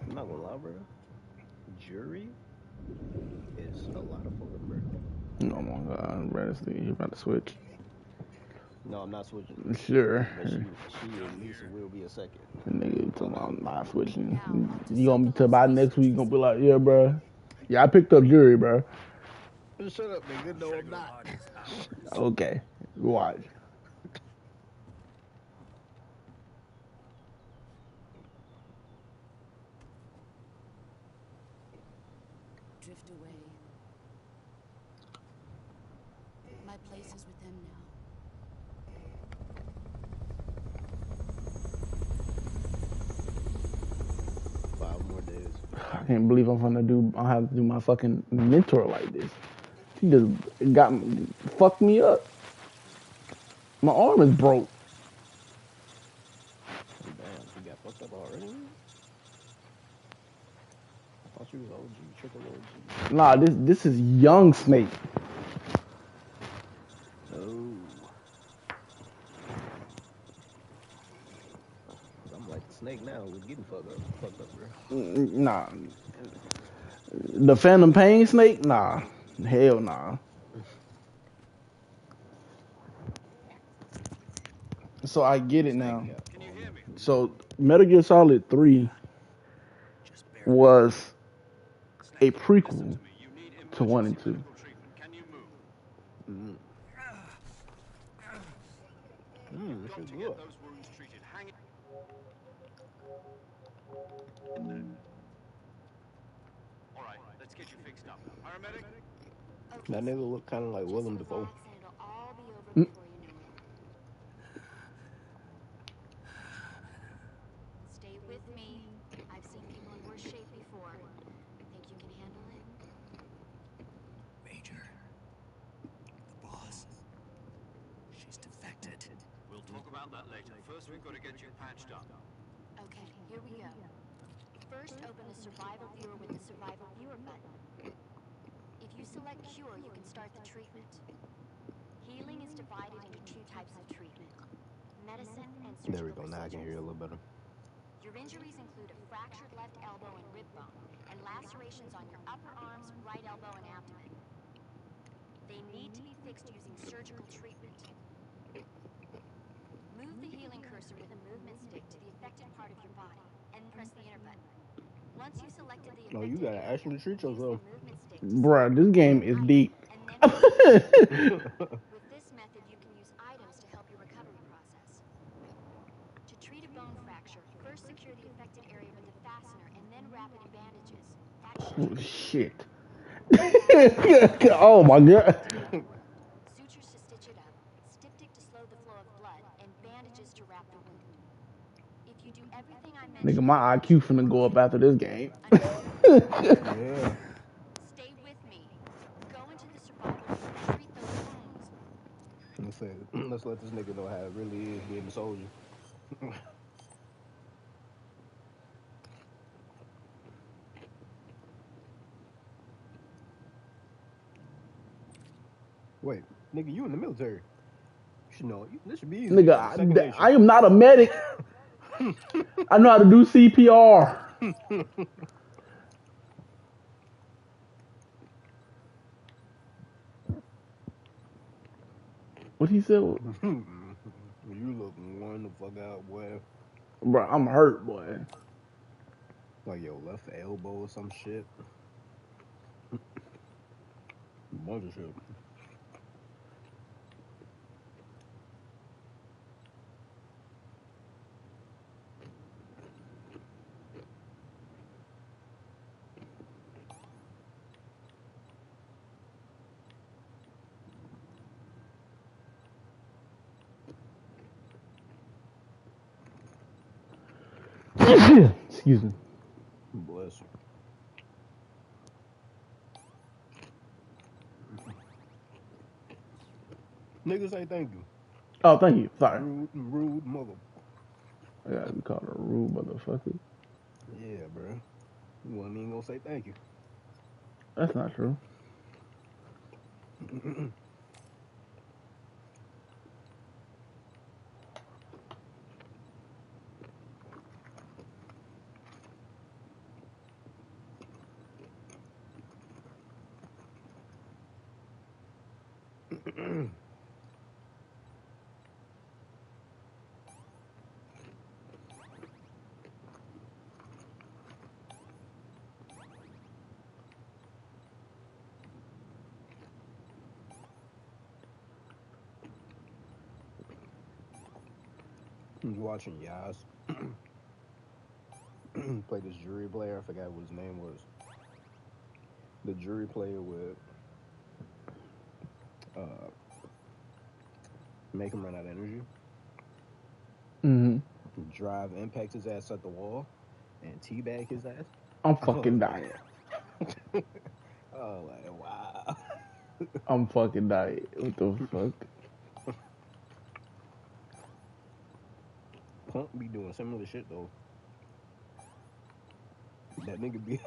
I'm not gonna lie, bro. Jury is a lot of fun, bro. Oh my god, bro, you about to switch? No, I'm not switching. Sure. But she at least will be a second. Nigga, talking about I'm not switching. You gonna be till by next week, you gonna be like, yeah, bro. Yeah, I picked up jury, bro. Shut up, nigga. No, I'm not. Okay, watch. Drift away. My place is with them now. 5 more days. I can't believe I have to do my fucking mentor like this. She just fucked me up. My arm is broke. Damn, you got fucked up already? I thought you was OG, triple OG. Nah, this is young Snake. Oh. I'm like Snake now with getting fucked up, bro. Nah. The Phantom Pain Snake? Nah. Hell nah. So I get it now. So Metal Gear Solid 3 was a prequel to 1 and 2. This is good. Alright, let's get you fixed up. Paramedic? That nigga look kind of like Willem Dafoe. Stay with me. I've seen people in worse shape before. Think you can handle it? Major, about that later. First, we've got to get you patched up. Okay, here we go. First, open the survival viewer with the survival viewer button. If you select cure, you can start the treatment. Healing is divided into two types of treatment: medicine and surgical There we go. Now I can hear you a little better. Your injuries include a fractured left elbow and rib bone, and lacerations on your upper arms, right elbow, and abdomen. They need to be fixed using surgical treatment. Move the healing cursor with a movement stick to the affected part of your body, and press the enter button. Once you've selected the No, you gotta actually treat yourself. Bruh, this game is deep. With this method, you can use items to help your recovery process. To treat a bone fracture, first secure the affected area with a fastener and then wrap it in bandages. That Oh, shit. Oh my god. Sutures to stitch it up, styptic to slow the flow of blood, and bandages to wrap the wound. If you do everything I mentioned, Nigga, my IQ finna go up after this game. Yeah. Stay with me. Go into the survival room and treat those wounds. Let's let this nigga know how it really is being a soldier. Wait, nigga, you in the military? You should know. This should be easy. Nigga, I am not a medic. I know how to do CPR. What he said? You look worn the fuck out, boy. Bro, I'm hurt, boy. Like your left elbow or some shit. Bunch of shit. Excuse me. Bless you. Nigga say thank you. Oh, thank you. Sorry. Rude mother. I gotta be called a rude motherfucker. Yeah, bro. You wasn't even gonna say thank you. That's not true. I was watching Yas play this jury player. I forgot what his name was. The jury player would make him run out of energy. Mm-hmm. Drive, impact his ass at the wall, and teabag his ass. I'm fucking dying. Oh, like, wow. I'm fucking dying. What the fuck? Punk be doing similar shit though. That nigga be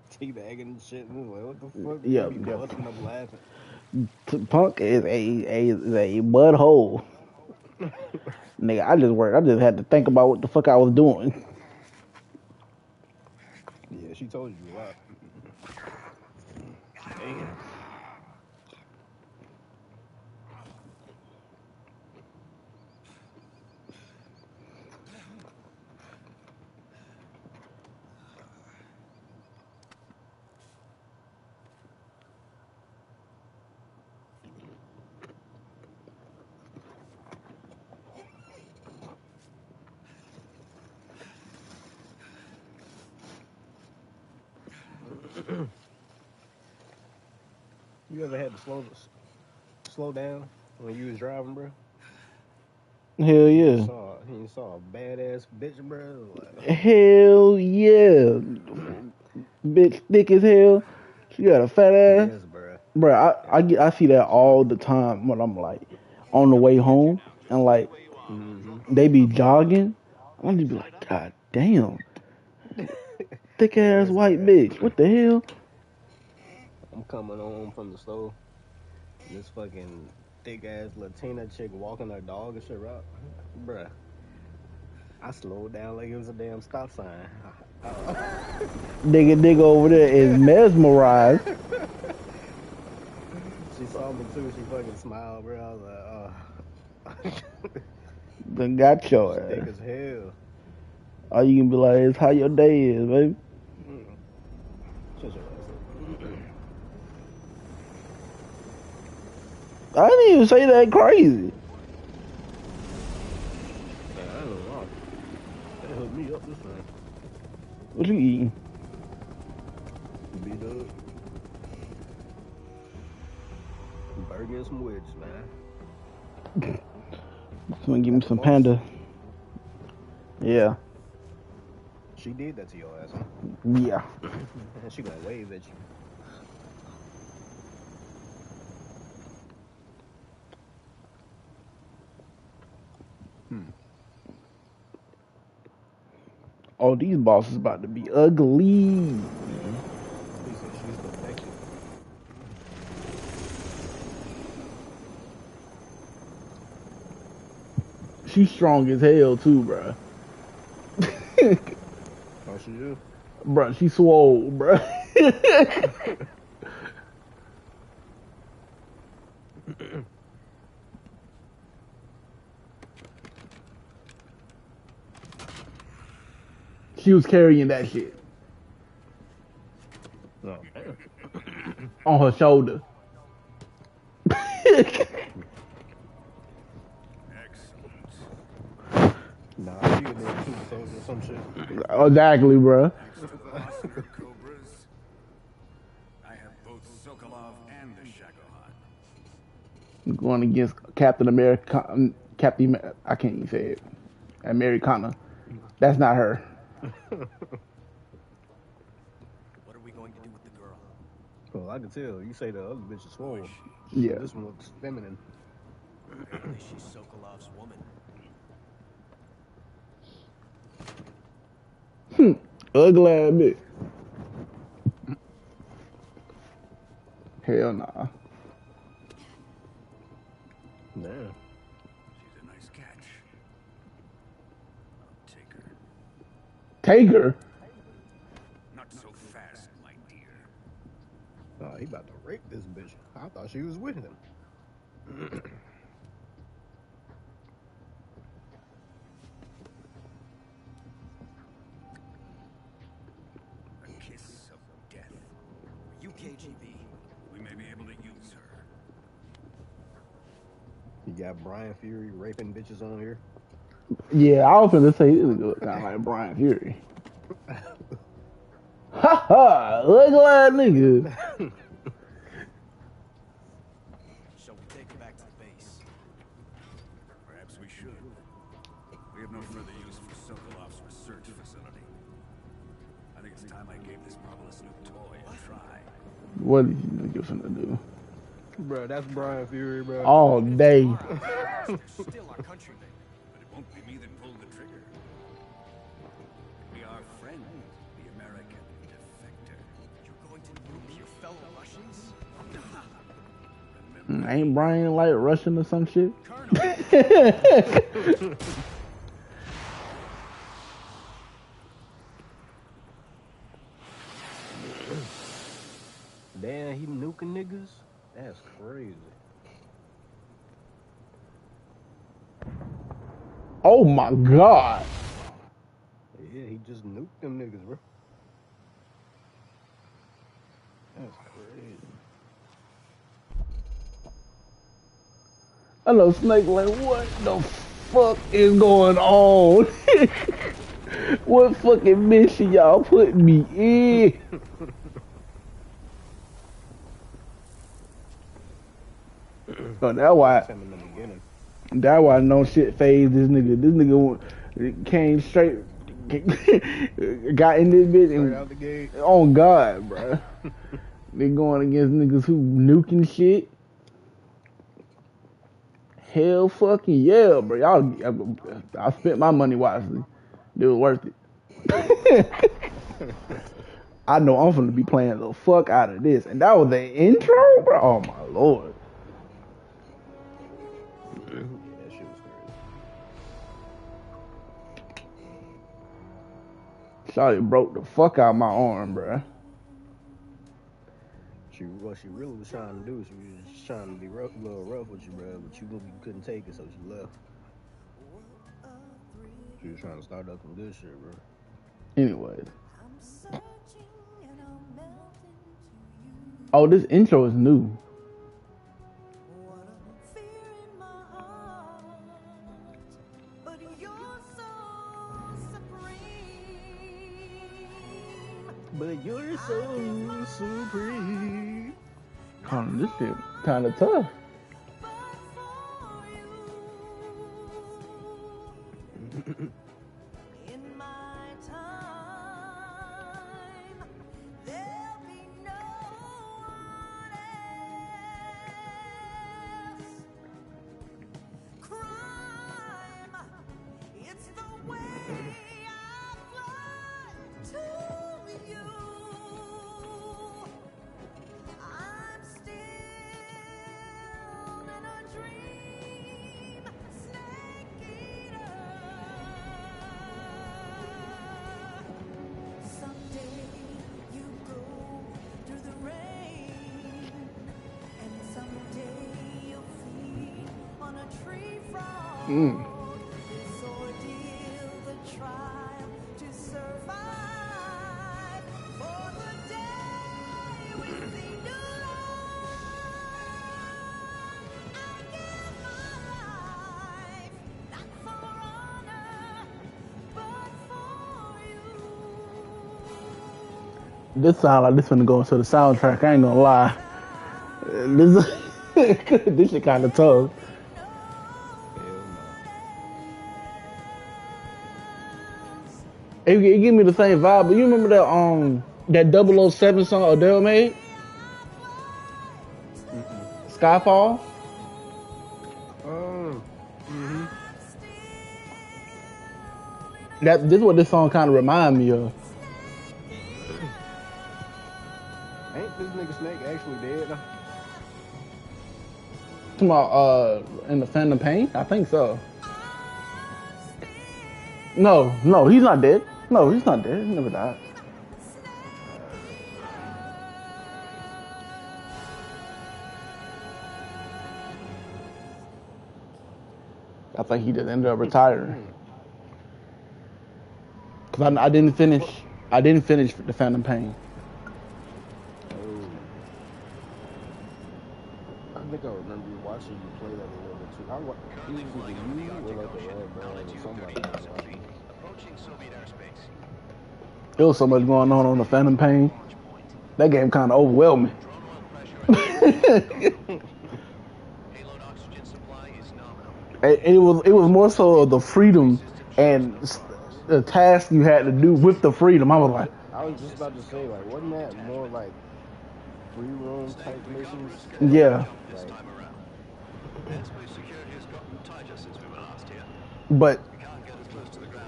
teabagging and shit. And like, what the fuck? Yeah, Be busting up laughing. Punk is a butthole. Nigga, I just had to think about what the fuck I was doing. Yeah, she told you a lot. Damn. You ever had to slow down when you was driving, bro? Hell yeah. You saw a badass bitch, bro. Like, hell yeah. Bitch thick as hell. She got a fat ass. yes, bro. Bro, I see that all the time when I'm like on the way home and like They be jogging. I just be like, God damn. Thick ass white bitch. What the hell? I'm coming home from the store. This fucking thick ass Latina chick walking her dog and shit, right? Bruh. I slowed down like it was a damn stop sign. Nigga over there is mesmerized. She saw me too. She fucking smiled, bro. I was like, oh. Then got your Thick ass. as hell. All you can be like is how your day is, baby. Shut your ass up. I didn't even say that crazy. I don't know. They hooked me up this time. What you eating? B-Dub. Burger and some wedges, man. Someone give me some panda. Yeah. She did that to your ass, huh? Yeah. She gonna wave at you. Oh, these bosses about to be ugly. She's strong as hell too, bruh. Oh, she is? Bruh, she swole, bruh. She was carrying that shit. Oh, on her shoulder. Nah, she was there too, or some shit. Exactly, bruh. Cobras. I have both Sokolov and the Shagohod. Going against Captain America. I can't even say it. Americana. That's not her. What are we going to do with the girl? Well, I can tell. You say the other bitch is swole. Yeah. This one looks feminine. Apparently she's Sokolov's woman. Ugly ass bitch. Hell nah. Nah. She's a nice catch. I'll take her. Take her? Not so fast, my dear. Oh, he about to rape this bitch. I thought she was with him. A kiss of death. You KGB. We may be able to use her. You got Brian Fury raping bitches on here. Yeah, I was gonna say this look kind of like Brian Fury. Ha ha! Ugly ass nigga. Shall we take her back to the base? Perhaps we should. We have no further use for Sokolov's research facility. I think it's time I gave this marvelous new toy a try. What did you think you was gonna do? Bro, that's Brian Fury, bro. All day. Still our countrymen. But it won't be me that pulled the trigger. It'll be our friend, the American defector. You're going to nuke your fellow Russians? Ain't Brian like Russian or some shit? Damn, he nuking niggas? That's crazy. Oh my god. Yeah, he just nuked them niggas, bro. That's crazy. I know Snake like, what the fuck is going on? What fucking mission y'all put me in? So that's why no shit phased this nigga. This nigga came straight, got in this bitch and out the gate. On God, bro. They going against niggas who nuking shit. Hell fucking yeah, bro. I spent my money wisely. It was worth it. I know I'm gonna be playing the fuck out of this. And that was the intro, bro. Oh my lord. Yeah, that shit was crazy. Shawty broke the fuck out my arm, bro. What she really was trying to do, she was just trying to be a little rough with you, bro, but you couldn't take it, so she left. She was trying to start up some good shit, bro. Anyways. Oh, this intro is new. But you're so supreme. This shit kind of tough. This sound like this finna go into the soundtrack. I ain't gonna lie. This shit kind of tough. It give me the same vibe, but you remember that 007 song Adele made? Skyfall? This is what this song kind of remind me of. Ain't this nigga Snake actually dead now? Talking about in the Phantom Pain? I think so. No, he's not dead. No, he's not dead. He never died. I think he just ended up retiring. Cause I didn't finish the Phantom Pain. I think I remember watching you play that a little bit too. Either you or like the Red Band or something like that. There was so much going on the Phantom Pain. That game kind of overwhelmed me. It was more so the freedom and the task you had to do with the freedom. I was like, I was just about to say, like, wasn't that more like free roam type missions? Yeah. But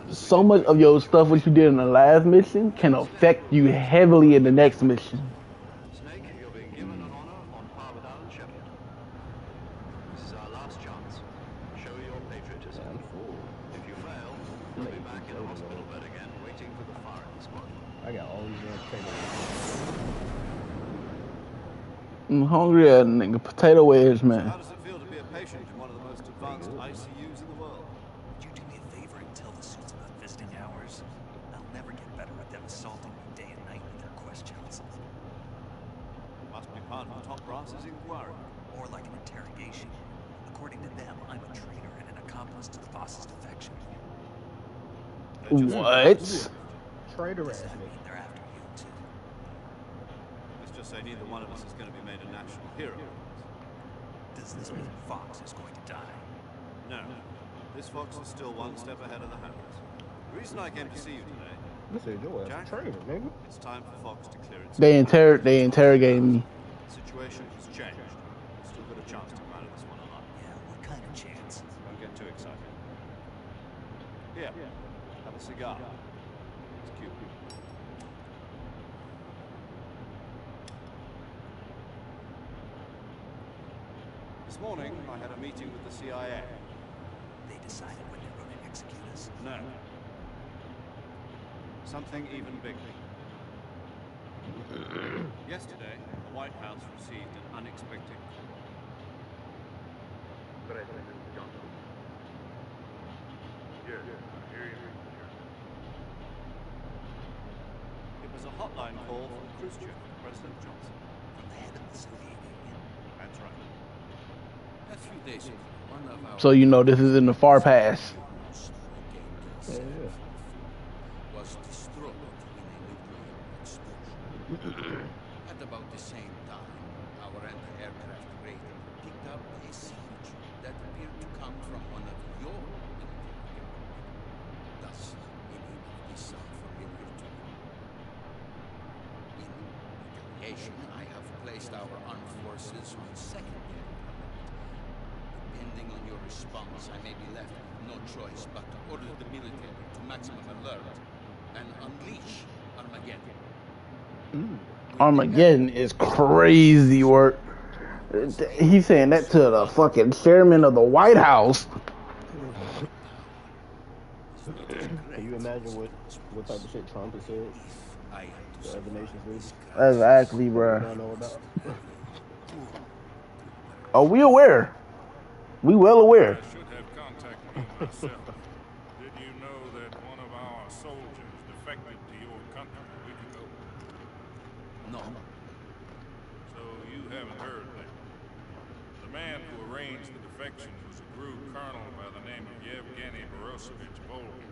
so much of your stuff, what you did in the last mission, can affect you heavily in the next mission. Snake, you're being given an honor on par with Alan Shepard. This is our last chance. Show your patriotism. If you fail, you'll be back in a hospital bed again, waiting for the firing squad. I got all these potatoes. I'm hungry as a nigga. Potato wedge, man. How does it feel to be a patient in one of the most advanced ICUs in the world? Would you do me a favor and tell the suits about visiting hours? I'll never get better at them assaulting me day and night with their questions. Must be part of the top brass's inquiry. Or like an interrogation. According to them, I'm a traitor and an accomplice to the boss's defection. What? Traitor ass nigga. They're after you too. Let's just say neither one of us is going to be made a national hero. Does this mean Fox is going to die? No. This Fox is still one step ahead of the Harriers. The reason I came to see you today... This is your ass traitor, nigga. It's time for Fox to clear its... They interrogated me. The situation has changed. We've still got a chance to come out of this one alive. Yeah, what kind of chance. Don't get too excited. Here, have a cigar. It's cute. This morning, I had a meeting with the CIA. They decided when they're going to execute us? No. Something even bigger. Yesterday, the White House received an unexpected call. President Johnson. Yes, I hear you. It was a hotline call from Khrushchev, President Johnson. From the head of the Soviet Union? That's right. A few days ago, one of our So you know this is in the far past. Yeah. was destroyed in a nuclear explosion. At about the same time, our anti-aircraft radar picked up a signature that appeared to come from one of your military aircraft. Thus, the name of this sound familiar to you. In retaliation, I have placed our armed forces on secondary alert. Depending on your response, I may be left with no choice but to order the military to maximum alert and unleash Armageddon. Armageddon is crazy work. He's saying that to the fucking chairman of the White House. Can you imagine what type of shit Trump has said to other nations leaders? Exactly, We bro. don't know about. Are we aware? We well aware. I should have contacted you myself. Did you know that one of our soldiers defected to your country a week ago? No. So you haven't heard that. The man who arranged the defection was a GRU colonel by the name of Yevgeny Borosovich Volgin.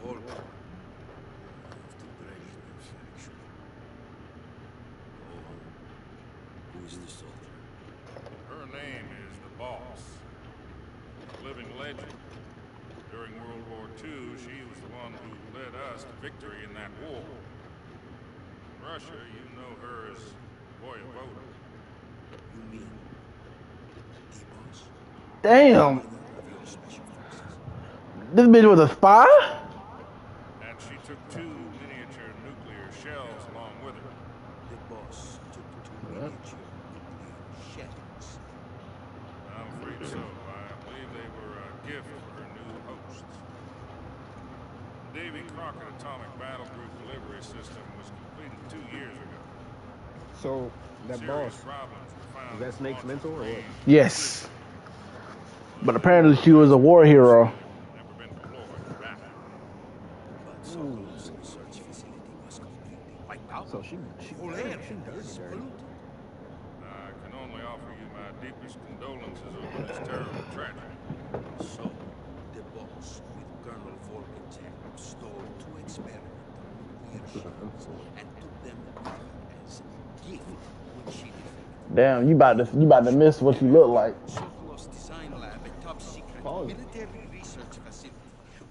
Volgin. After Brezhnev's action. Oh, who is the soldier? Her name is the Boss. A living legend. During World War II, she was the one who led us to victory in that war. In Russia, you know her as Voyevoda. You mean the boss? Damn. Of your special forces? This bitch was a spy? And she took 2 miniature nuclear shells along with her. The boss took 2 miniature nuclear shells. I'm afraid so. I believe they were a gift for her new hosts. The Davy Crockett Atomic Battle Group delivery system was completed 2 years ago. So that Serious boss, problems were found is that Snake's with mentor or what? Yes. But apparently she was a war hero. never been deployed back. But Sokolov's research facility was completely wiped out. So she Whole dirty, area she dirty, is dirty. polluted. I can only offer you my deepest condolences over this terrible tragedy. So, the boss, with Colonel Volgin's help, stole 2 experimental nuclear shells and took them with her as a gift when she defected. Damn, you about to miss what you look like. Sokolov's design lab, a top-secret Pause. military research facility.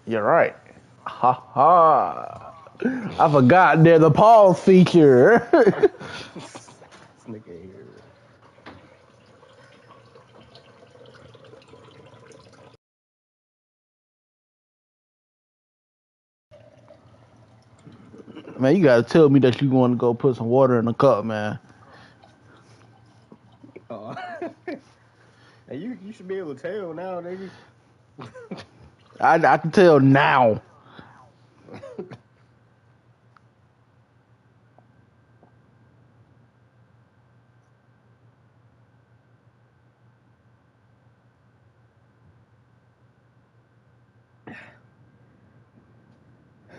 You're right. Ha ha. I forgot there's a pause feature. This nigga here. Man, you gotta tell me that you want to go put some water in a cup, man. Hey, you should be able to tell now, nigga. I can tell now.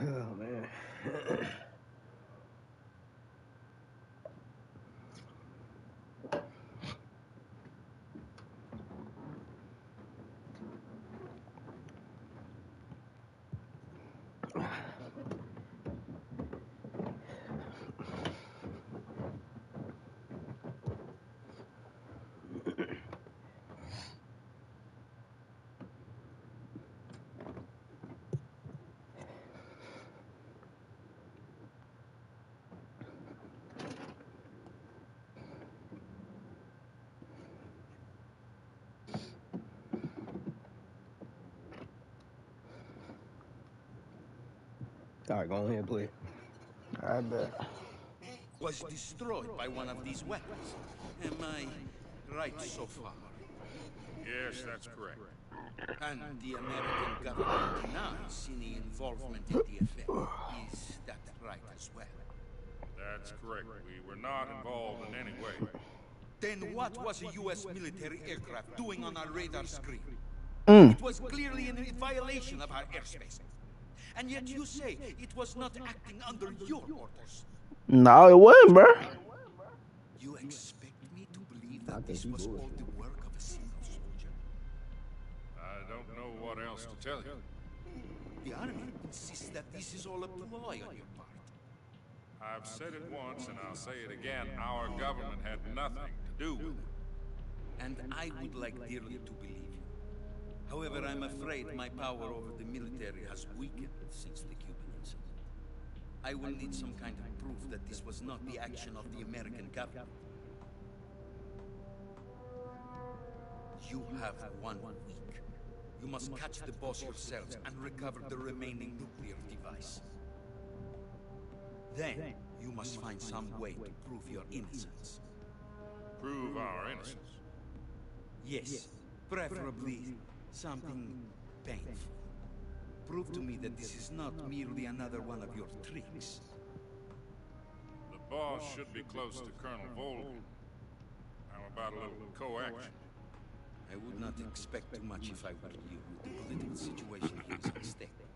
Oh man. Alright, go ahead, please. I bet. Was destroyed by one of these weapons. Am I right so far? Yes, that's correct. And the American government denies any involvement in the affair. Is that right as well? That's correct. We were not involved in any way. Then what was a U.S. military aircraft doing on our radar screen? Mm. It was clearly in violation of our airspace. And yet you say it was not acting under your orders. No, it wasn't, bro. You expect me to believe that this was all the work of a single soldier? I don't know what else to tell you. The Army insists that this is all a ploy on your part. I've said it once and I'll say it again. Our government had nothing to do with it. And I would like dearly to believe you. However, I'm afraid my power over the military has weakened since the Cuban incident. I will need some kind of proof that this was not the action of the American government. You have 1 week. You must catch the boss yourselves and recover the remaining nuclear device. Then, you must find some way to prove your innocence. Prove our innocence? Yes, preferably something painful. Prove to me that this is not merely another one of your tricks. The boss should be close to Colonel Volkin. How about a little co-action? I would not expect too much if I were you. The political situation here is unstable.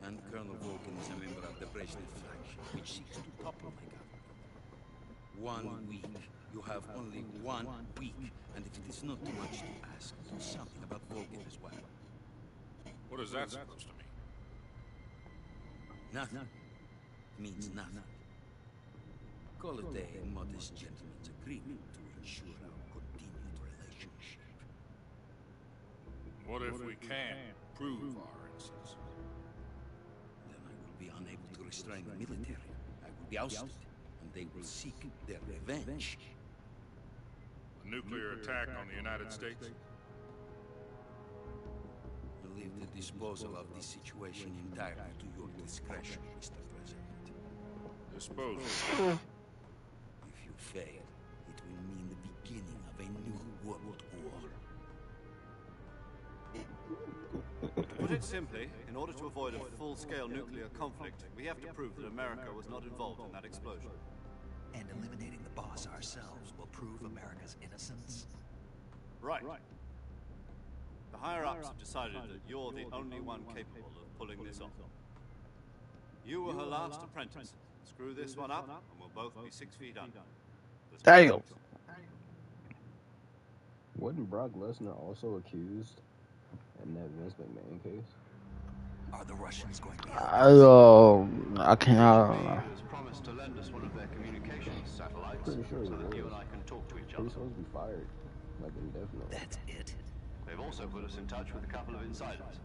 And Colonel Volkin is a member of the Brezhnev faction, which seeks to topple my government. 1 week. You have only 1 week. And if it is not too much to ask, do something about Volkin as well. What is that supposed to mean? Nothing. Means nothing. Call it a modest gentleman's agreement to ensure our continued relationship. What if we can't prove our innocence? Then I will be unable to restrain the military. I will be ousted, and they will seek their revenge. A nuclear attack on the United States? I leave the disposal of this situation entirely to your discretion, Mr. President. Disposal? If you fail, it will mean the beginning of a new world war. To put it simply, in order to avoid a full-scale nuclear conflict, we have to prove that America was not involved in that explosion. And eliminating the boss ourselves will prove America's innocence? Right. The higher-ups have decided that you're the only one capable of pulling this off. You were her last apprentice. Screw this one up, and we'll both be 6 feet under. Damn. Wasn't Brock Lesnar also accused in that Vince McMahon case? Are the Russians going to be? I can't. I don't know. has promised to lend us one of their communications satellites, Pretty sure he so that was. you and I can talk to each other. He's supposed to be fired, like indefinitely. That's it. They've also put us in touch with a couple of insiders.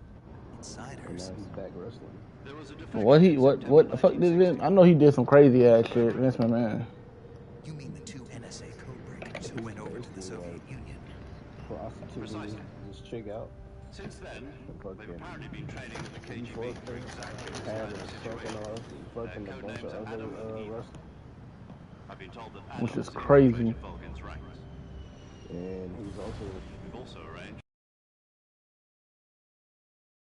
And Insiders? now he's back wrestling. There was a What the fuck did Vince? I know he did some crazy ass shit, Vince McMahon. You mean the 2 NSA code breakers who went over to the Soviet Union? Prostituting this chick out. Since then, they've apparently been training with the He KGB fucked for her, exactly this had kind her of fucking situation. her, fucking a bunch of other wrestlers. I've been told that Which Adam is has crazy. infiltrated Vulcan's ranks. And he's also We've also arranged